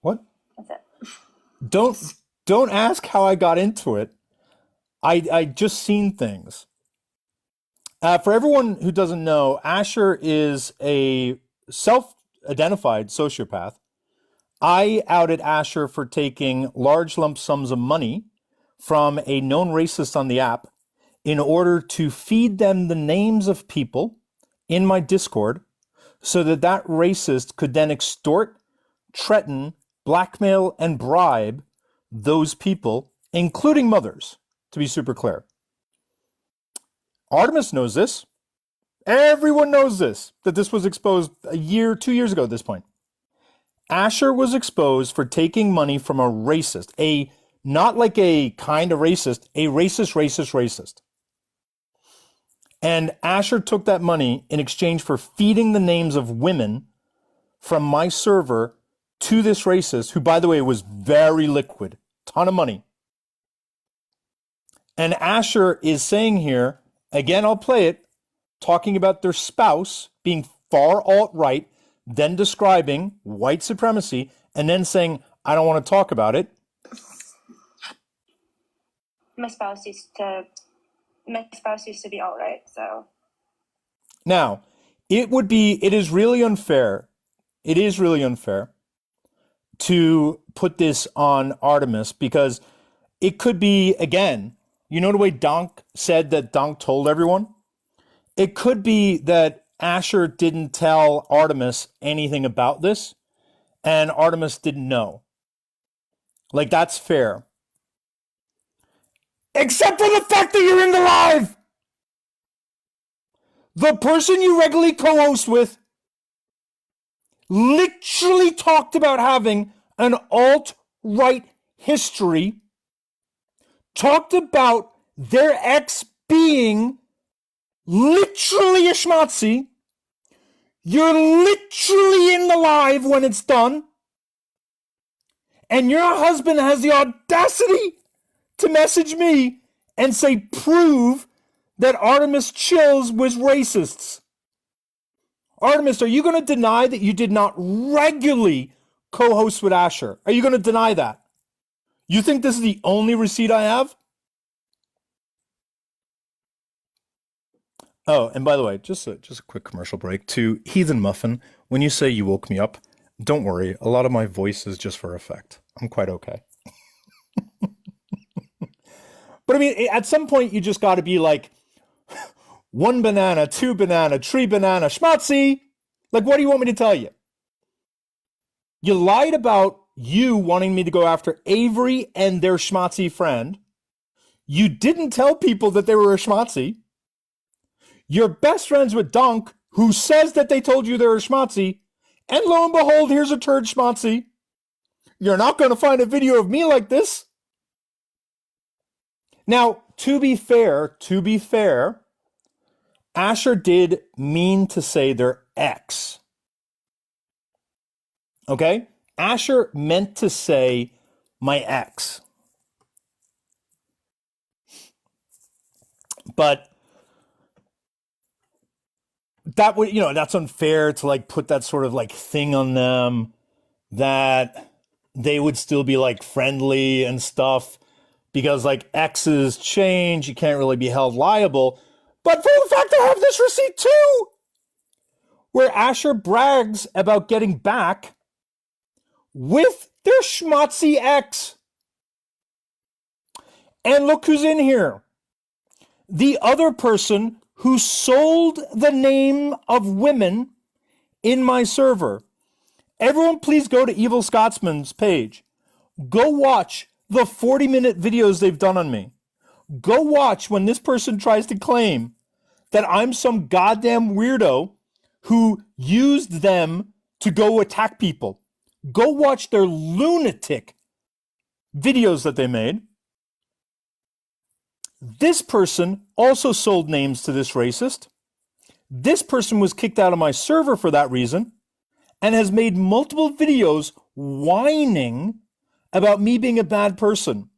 What?
That's it.
Don't ask how I got into it. I just seen things. For everyone who doesn't know, Asher is a self-identified sociopath. I outed Asher for taking large lump sums of money from a known racist on the app in order to feed them the names of people in my Discord so that that racist could then extort, threaten, blackmail, and bribe those people, including mothers, to be super clear. Artemis knows this. Everyone knows this, that this was exposed 2 years ago at this point. Asher was exposed for taking money from a racist, not like a kind of racist, a racist. And Asher took that money in exchange for feeding the names of women from my server to this racist, who, by the way, was very liquid, ton of money. And Asher is saying here, again, I'll play it, talking about their spouse being far alt-right, then describing white supremacy, and then saying, I don't want to talk about it.
My spouse used to be alt-right, so.
Now, it is really unfair. It is really unfair to put this on Artemis because it could be, again, You know the way Donk said that Donk told everyone? It could be that Asher didn't tell Artemis anything about this, and Artemis didn't know. Like, that's fair. Except for the fact that you're in the live! The person you regularly co-host with literally talked about having an alt-right history, talked about their ex being literally a schmatzi. You're literally in the live when it's done. And your husband has the audacity to message me and say, prove that Artemis chills with racists. Artemis, are you going to deny that you did not regularly co-host with Asher? Are you going to deny that? You think this is the only receipt I have? Oh, and by the way, just a quick commercial break to Heathen Muffin. When you say you woke me up, don't worry. A lot of my voice is just for effect. I'm quite okay. But I mean, at some point, you just got to be like, 1 banana, 2 banana, 3 banana, schmatzi. Like, what do you want me to tell you? You lied about you wanting me to go after Avery and their schmatzi friend. You didn't tell people that they were a schmatzi. You're best friends with Donk, who says that they told you they're a schmatzi. And lo and behold, here's a turd schmatzi. You're not going to find a video of me like this. Now, to be fair, Asher did mean to say their ex. Okay? Asher meant to say my ex. But that would, that's unfair to like put that sort of like thing on them that they would still be like friendly and stuff because like exes change, you can't really be held liable. But for the fact I have this receipt too, where Asher brags about getting back with their schmatzi ex. And look who's in here. The other person who sold the name of women in my server. Everyone please go to Evil Scotsman's page. Go watch the 40-minute videos they've done on me. Go watch when this person tries to claim that I'm some goddamn weirdo who used them to go attack people. Go watch their lunatic videos that they made. This person also sold names to this racist. This person was kicked out of my server for that reason and has made multiple videos whining about me being a bad person.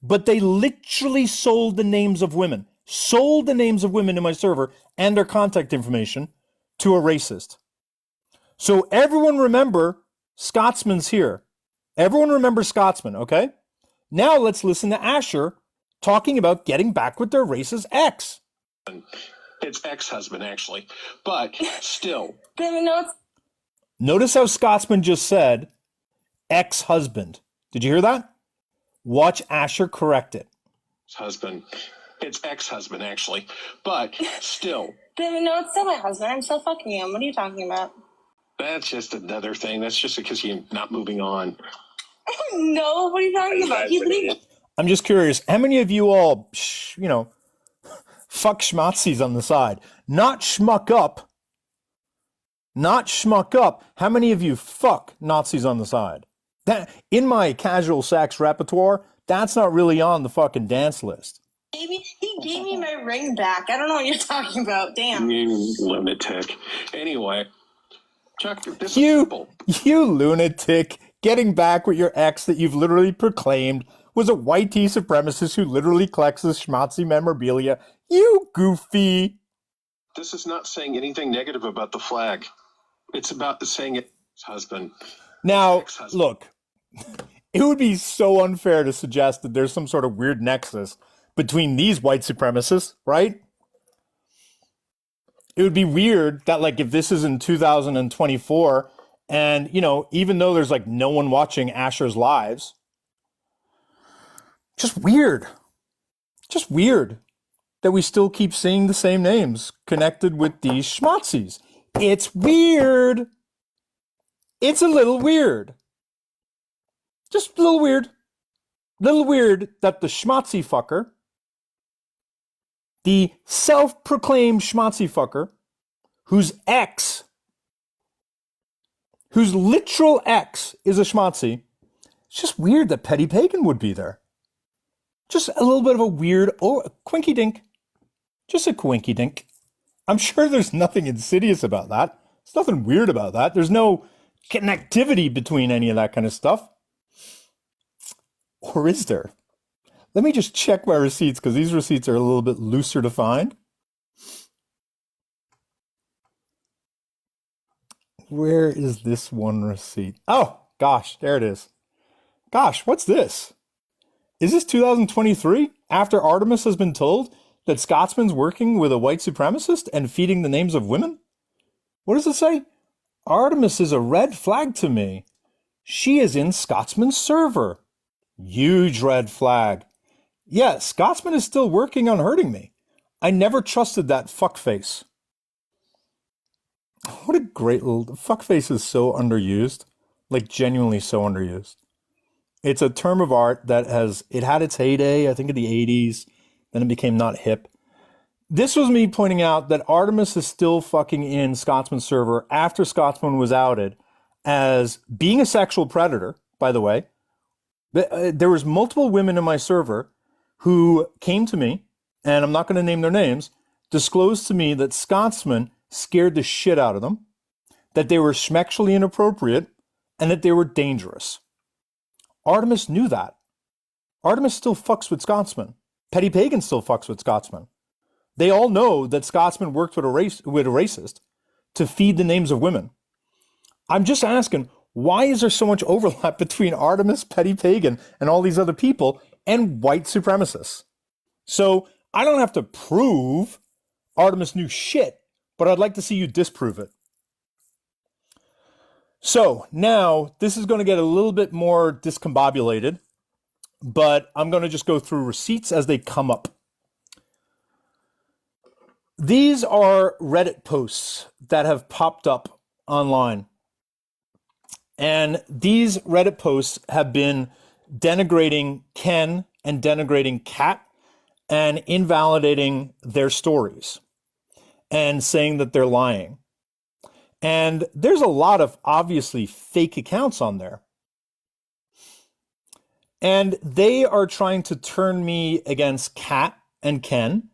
But they literally sold the names of women in my server and their contact information to a racist. So everyone remember Scotsman's here. Everyone remember Scotsman, okay? Now let's listen to Asher talking about getting back with their racist ex.
It's ex-husband, actually. But still.
Notice how Scotsman just said ex-husband. Did you hear that? Watch Asher correct it.
Husband. It's ex-husband, actually. But still.
No, it's still my husband. I'm still fucking him. What are you talking about?
That's just another thing. That's just because you're not moving on.
No, what are you talking about? He's leaving.
I'm just curious, how many of you all, fuck schmatzis on the side? Not schmuck up. How many of you fuck Nazis on the side? That in my casual sex repertoire, that's not really on the fucking dance list.
He gave me my ring back. I don't know what you're talking about. Damn.
You lunatic. Anyway, Chuck, this is
You
simple.
lunatic, getting back with your ex that you've literally proclaimed was a white tea supremacist who literally collects this schmatzy memorabilia. You goofy.
This is not saying anything negative about the flag. It's about saying it's husband.
Now, look, it would be so unfair to suggest that there's some sort of weird nexus between these white supremacists, right? It would be weird that, like, if this is in 2024 and, even though there's, like, no one watching Asher's lives, just weird. Just weird that we still keep seeing the same names connected with these schmotzies. It's weird. It's a little weird. Just a little weird. Little weird that the schmotzy fucker, the self-proclaimed schmotzy fucker, whose literal ex is a schmotzy, it's just weird that Petty Pagan would be there. Just a little bit of a weird, a quinky dink. Just a quinky dink. I'm sure there's nothing insidious about that. There's nothing weird about that. There's no connectivity between any of that kind of stuff. Or is there? Let me just check my receipts because these receipts are a little bit looser to find. Where is this one receipt? Oh, gosh, there it is. Gosh, what's this? Is this 2023? After Artemis has been told that Scotsman's working with a white supremacist and feeding the names of women? What does it say? Artemis is a red flag to me. She is in Scotsman's server. Huge red flag. Yeah, Scotsman is still working on hurting me. I never trusted that fuckface. What a great little... Fuckface is so underused. Like, genuinely so underused. It's a term of art that had its heyday, I think, in the 80s. Then it became not hip. This was me pointing out that Artemis is still fucking in Scotsman's server after Scotsman was outed as being a sexual predator, by the way. There was multiple women in my server who came to me, and I'm not going to name their names, disclosed to me that Scotsman scared the shit out of them, that they were schmexually inappropriate, and that they were dangerous. Artemis knew that. Artemis still fucks with Scotsman. Petty Pagan still fucks with Scotsman. They all know that Scotsman worked with a racist to feed the names of women. I'm just asking, why is there so much overlap between Artemis, Petty Pagan, and all these other people and white supremacists? So I don't have to prove Artemis knew shit, but I'd like to see you disprove it. So now this is going to get a little bit more discombobulated, but I'm going to just go through receipts as they come up. These are Reddit posts that have popped up online. And these Reddit posts have been denigrating Ken and denigrating Kat and invalidating their stories and saying that they're lying. And there's a lot of obviously fake accounts on there. And they are trying to turn me against Kat and Ken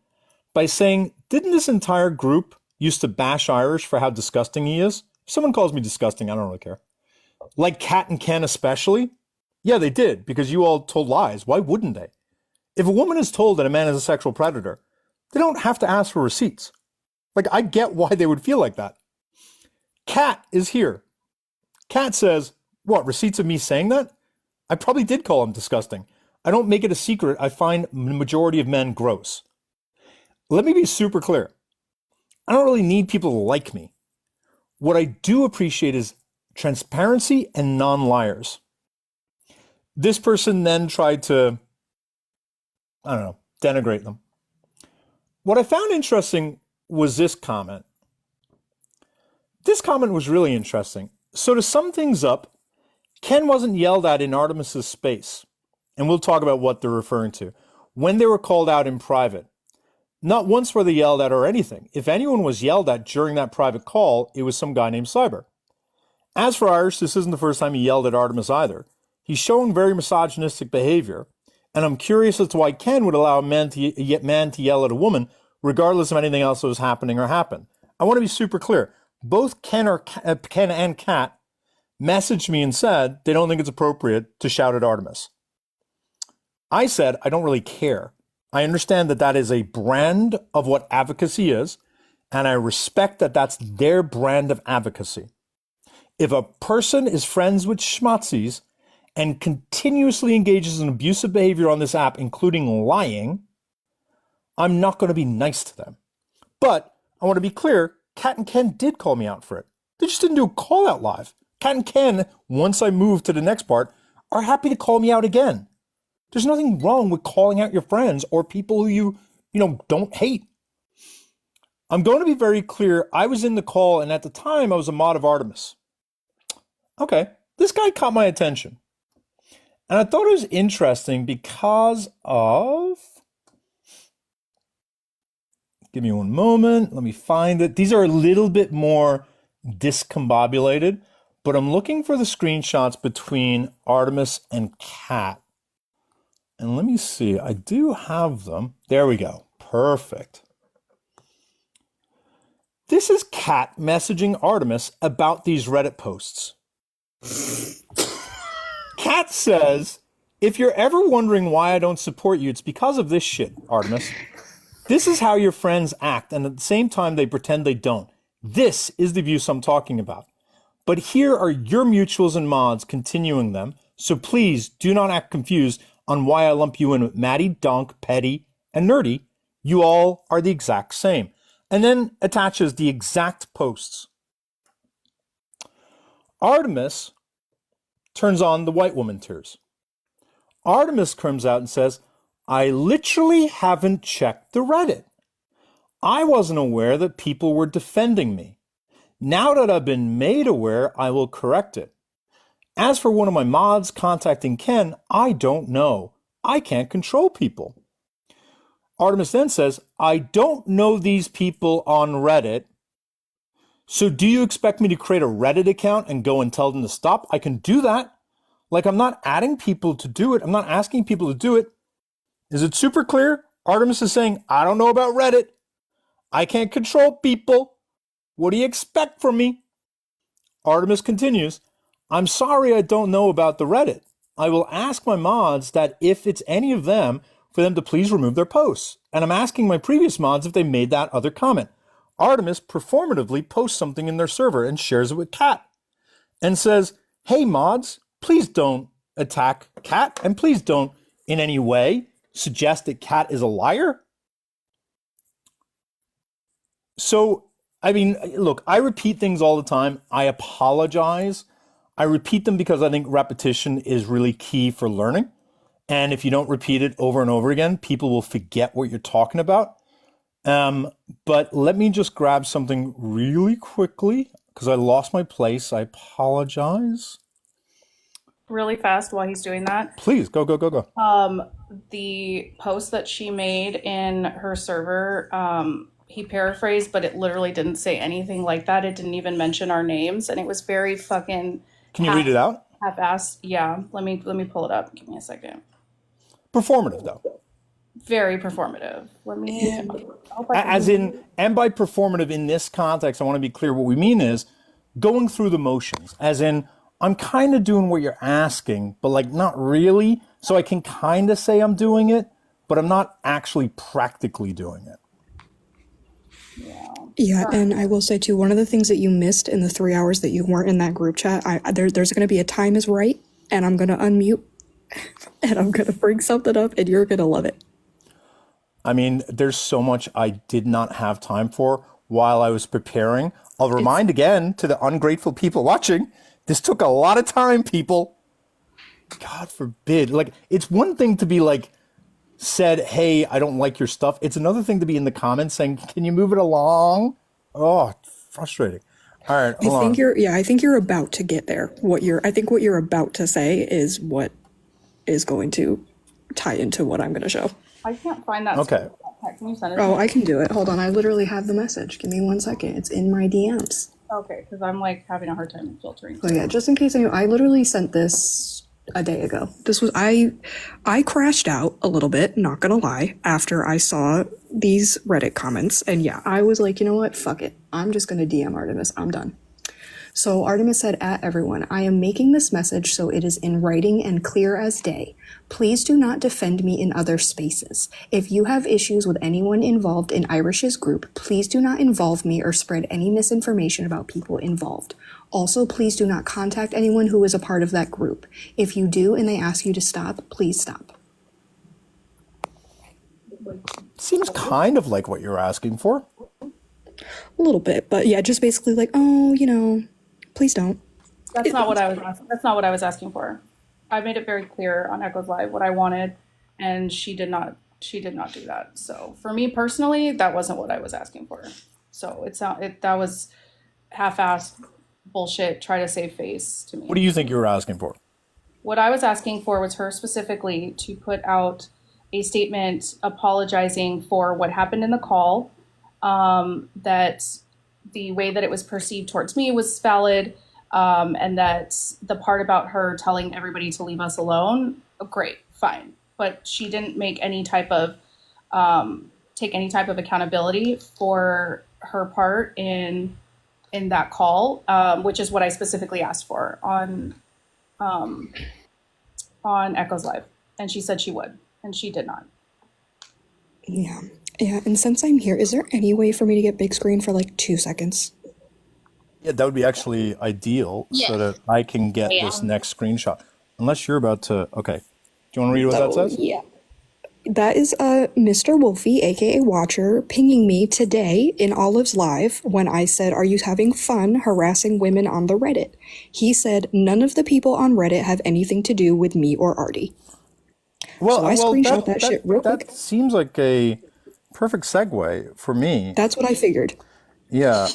by saying, didn't this entire group used to bash Irish for how disgusting he is? If someone calls me disgusting, I don't really care. Like Kat and Ken especially? Yeah, they did, because you all told lies. Why wouldn't they? If a woman is told that a man is a sexual predator, they don't have to ask for receipts. Like, I get why they would feel like that. Kat is here. Kat says, what, receipts of me saying that? I probably did call him disgusting. I don't make it a secret. I find the majority of men gross. Let me be super clear. I don't really need people to like me. What I do appreciate is transparency and non-liars. This person then tried to, I don't know, denigrate them. What I found interesting was this comment. This comment was really interesting. So to sum things up, Ken wasn't yelled at in Artemis's space, and we'll talk about what they're referring to, when they were called out in private. Not once were they yelled at or anything. If anyone was yelled at during that private call, it was some guy named Cyber. As for Irish, this isn't the first time he yelled at Artemis either. He's showing very misogynistic behavior, and I'm curious as to why Ken would allow a man to yell at a woman, regardless of anything else that was happening or happened. I want to be super clear. Both Ken and Kat messaged me and said they don't think it's appropriate to shout at Artemis. I said, I don't really care. I understand that that is a brand of what advocacy is, and I respect that that's their brand of advocacy. If a person is friends with schmotzies and continuously engages in abusive behavior on this app, including lying, I'm not going to be nice to them. But I want to be clear, Kat and Ken did call me out for it. They just didn't do a call out live. Kat and Ken, once I move to the next part, are happy to call me out again. There's nothing wrong with calling out your friends or people who you don't hate. I'm going to be very clear. I was in the call, and at the time, I was a mod of Artemis. Okay, this guy caught my attention. And I thought it was interesting because of... Give me one moment. Let me find it. These are a little bit more discombobulated, but I'm looking for the screenshots between Artemis and Kat. And let me see. I do have them. There we go. Perfect. This is Kat messaging Artemis about these Reddit posts. Kat says, if you're ever wondering why I don't support you, it's because of this shit, Artemis. This is how your friends act, and at the same time, they pretend they don't. This is the abuse I'm talking about. But here are your mutuals and mods continuing them, so please do not act confused on why I lump you in with Maddy, Donk, Petty, and Nerdy. You all are the exact same. And then attaches the exact posts. Artemis turns on the white woman tears. Artemis comes out and says, I literally haven't checked the Reddit. I wasn't aware that people were defending me. Now that I've been made aware, I will correct it. As for one of my mods contacting Ken, I don't know. I can't control people. Artemis then says, I don't know these people on Reddit. So do you expect me to create a Reddit account and go and tell them to stop? I can do that. Like, I'm not adding people to do it. I'm not asking people to do it. Is it super clear? Artemis is saying, I don't know about Reddit. I can't control people. What do you expect from me? Artemis continues, I'm sorry I don't know about the Reddit. I will ask my mods that if it's any of them, for them to please remove their posts. And I'm asking my previous mods if they made that other comment. Artemis performatively posts something in their server and shares it with Kat and says, hey mods, please don't attack Kat, and please don't in any way suggest that Kat is a liar. So, I mean, look, I repeat things all the time. I apologize. I repeat them because I think repetition is really key for learning. And if you don't repeat it over and over again, people will forget what you're talking about. But let me just grab something really quickly because I lost my place. I apologize.
Really fast while he's doing that.
Please, go.
The post that she made in her server, he paraphrased, but it literally didn't say anything like that. It didn't even mention our names, and it was very fucking...
Can you read it out?
Half-assed. Yeah, let me pull it up. Give me a second.
Performative, though.
Very performative. Let me...
As in, and by performative in this context, I want to be clear. What we mean is going through the motions. As in, I'm kind of doing what you're asking, but like not really. So I can kind of say I'm doing it, but I'm not actually practically doing it.
Yeah, and I will say too, one of the things that you missed in the 3 hours that you weren't in that group chat, there's going to be a time is right, and I'm going to unmute, and I'm going to bring something up, and you're going to love it.
I mean, there's so much I did not have time for while I was preparing. I'll remind again to the ungrateful people watching, this took a lot of time, people. God forbid. Like, it's one thing to be like, said, hey, I don't like your stuff. It's another thing to be in the comments saying, can you move it along? Oh, frustrating. All right,
I think you're about to get there. I think what you're about to say is what is going to tie into what I'm going to show.
I can't find that.
Okay.
Can you send it?
Oh, I can do it. Hold on. I literally have the message. Give me 1 second. It's in my DMs.
Okay, because I'm like having a hard time filtering.
Oh yeah, just in case I literally sent this a day ago. This was I crashed out a little bit, not gonna lie, after I saw these Reddit comments, and yeah, I was like, you know what, fuck it, I'm just gonna DM Artemis, I'm done. So Artemis said, at everyone, I am making this message so it is in writing and clear as day. Please do not defend me in other spaces. If you have issues with anyone involved in Irish's group, please do not involve me or spread any misinformation about people involved. Also, please do not contact anyone who is a part of that group. If you do and they ask you to stop, please stop.
Seems kind of like what you're asking for.
A little bit, but yeah, just basically like, oh, please don't.
That's not what I was asking for. I made it very clear on Echoes Live what I wanted, and she did not do that. So for me personally, that wasn't what I was asking for. So that was half-assed bullshit, try to save face to me.
What do you think you were asking for?
What I was asking for was her specifically to put out a statement apologizing for what happened in the call, that the way that it was perceived towards me was valid, and that the part about her telling everybody to leave us alone, great, fine. But she didn't make any type of, take any type of accountability for her part in that call, which is what I specifically asked for on Echoes Live. And she said she would, and she did not.
Yeah. Yeah, and since I'm here, is there any way for me to get big screen for like 2 seconds?
Yeah, that would be actually ideal so that I can get this next screenshot. Unless you're about to, okay. Do you want to read what that says?
Yeah. That is Mr. Wolfie, aka Watcher, pinging me today in Olive's Live when I said, "Are you having fun harassing women on the Reddit?" He said, "None of the people on Reddit have anything to do with me or Artie."
Well,
so I screenshot that shit real quick.
That seems like a perfect segue for me.
That's what I figured.
Yeah,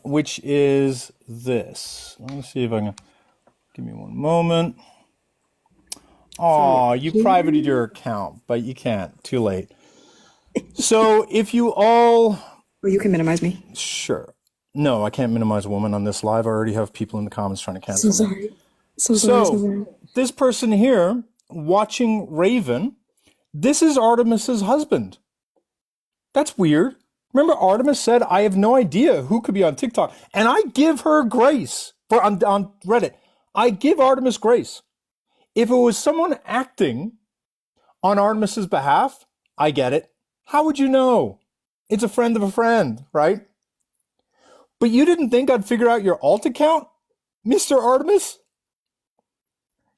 which is this. Let me see if I can. Give me one moment. Oh, you privated your account, but you can't. Too late. So if you all...
Or you can minimize me.
Sure. No, I can't minimize a woman on this live. I already have people in the comments trying to cancel me.
So sorry.
This person here, watching Raven, this is Artemis's husband. That's weird. Remember Artemis said, I have no idea who could be on TikTok. And I give her grace on Reddit. I give Artemis grace. If it was someone acting on Artemis's behalf, I get it. How would you know? It's a friend of a friend, right? But you didn't think I'd figure out your alt account, Mr. Artemis?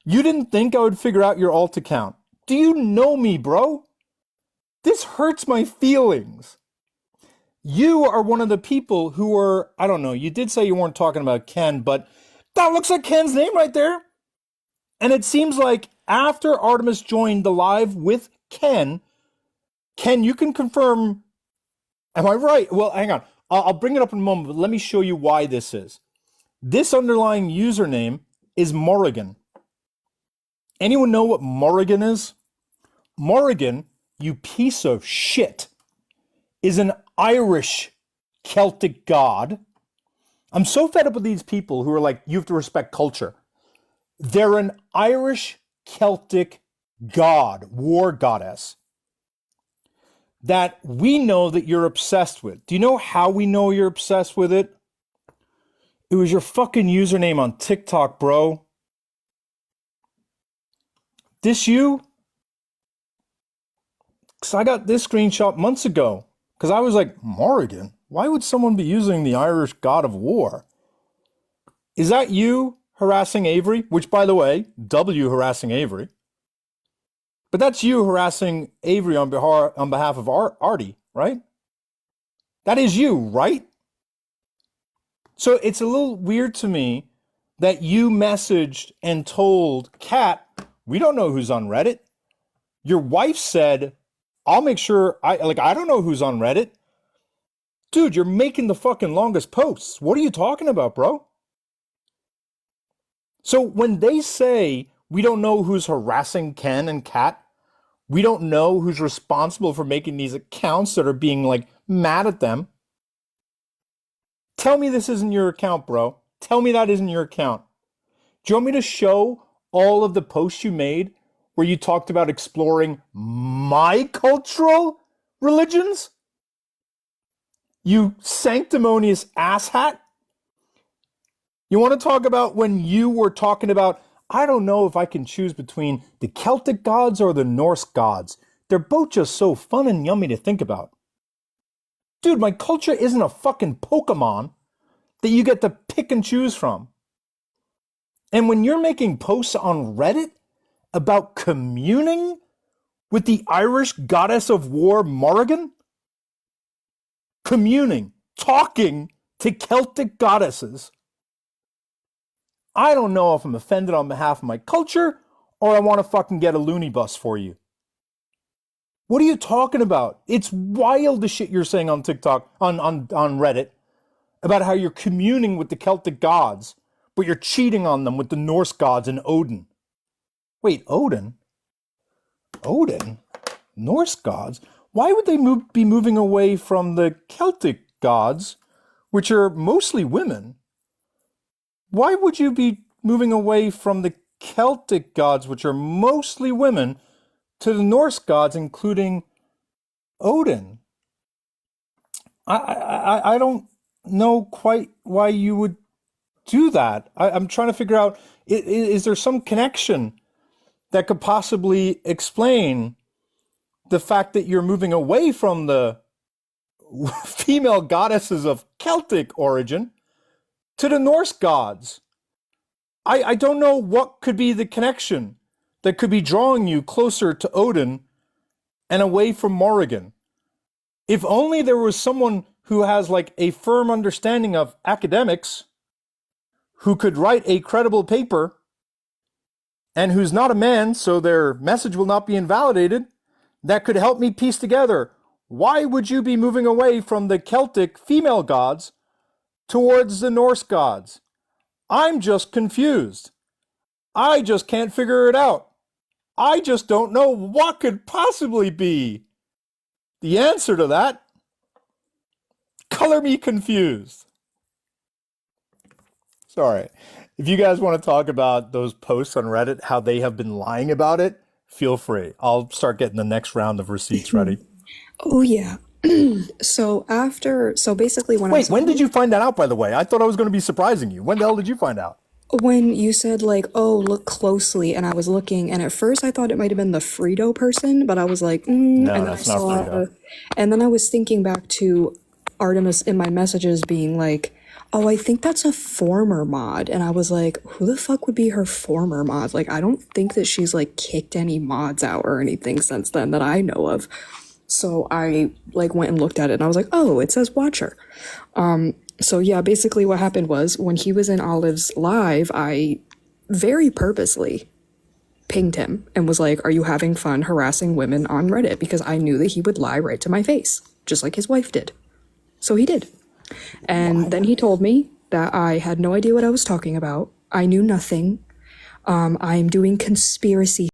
You didn't think I would figure out your alt account. Do you know me, bro? This hurts my feelings. You are one of the people who are, I don't know, you did say you weren't talking about Ken, but that looks like Ken's name right there. And it seems like after Artemis joined the live with Ken, you can confirm, am I right? Well, hang on. I'll bring it up in a moment, but let me show you why this is. This underlying username is Morrigan. Anyone know what Morrigan is? Morrigan, you piece of shit, is an Irish Celtic god. I'm so fed up with these people who are like, you have to respect culture. They're an Irish Celtic god, war goddess, that we know that you're obsessed with. Do you know how we know you're obsessed with it? It was your fucking username on TikTok, bro. This you? Because I got this screenshot months ago. Because I was like, Morrigan? Why would someone be using the Irish god of war? Is that you harassing Avery? Which, by the way, W harassing Avery. But that's you harassing Avery on behalf of Artie, right? That is you, right? So it's a little weird to me that you messaged and told Kat, we don't know who's on Reddit. Your wife said, I'll make sure, I don't know who's on Reddit. Dude, you're making the fucking longest posts. What are you talking about, bro? So when they say we don't know who's harassing Ken and Kat, we don't know who's responsible for making these accounts that are being like mad at them. Tell me this isn't your account, bro. Tell me that isn't your account. Do you want me to show all of the posts you made where you talked about exploring my cultural religions? You sanctimonious asshat. You want to talk about when you were talking about, I don't know if I can choose between the Celtic gods or the Norse gods. They're both just so fun and yummy to think about. Dude, my culture isn't a fucking Pokemon that you get to pick and choose from. And when you're making posts on Reddit about communing with the Irish goddess of war, Morrigan, communing, talking to Celtic goddesses, I don't know if I'm offended on behalf of my culture or I want to fucking get a loony bus for you. What are you talking about? It's wild the shit you're saying on TikTok, on Reddit, about how you're communing with the Celtic gods, but you're cheating on them with the Norse gods and Odin. Wait, Odin? Odin? Norse gods? Why would they be moving away from the Celtic gods, which are mostly women? Why would you be moving away from the Celtic gods, which are mostly women, to the Norse gods, including Odin? I don't know quite why you would do that. I'm trying to figure out, is there some connection that could possibly explain the fact that you're moving away from the female goddesses of Celtic origin to the Norse gods? I don't know what could be the connection that could be drawing you closer to Odin and away from Morrigan. If only there was someone who has like a firm understanding of academics, who could write a credible paper, and who's not a man, so their message will not be invalidated, that could help me piece together, why would you be moving away from the Celtic female gods towards the Norse gods? I'm just confused. I just can't figure it out. I just don't know what could possibly be the answer to that. Color me confused. Sorry. If you guys want to talk about those posts on Reddit, how they have been lying about it, feel free. I'll start getting the next round of receipts ready.
Oh, yeah. So basically
when did you find that out, by the way? I thought I was going to be surprising you. When the hell did you find out?
When you said like, oh, look closely, and I was looking, and at first I thought it might have been the Frito person, but I was like,
No,
and then
that's
I
not
saw,
Frito.
And then I was thinking back to Artemis in my messages being like, oh, I think that's a former mod, and I was like, who the fuck would be her former mod? Like, I don't think that she's like kicked any mods out or anything since then that I know of. So I like went and looked at it, and I was like, oh, it says watcher. So yeah, basically what happened was when he was in Olive's live, I very purposely pinged him and was like, are you having fun harassing women on Reddit? Because I knew that he would lie right to my face, just like his wife did. So he did. And then he told me that I had no idea what I was talking about. I knew nothing. I'm doing conspiracy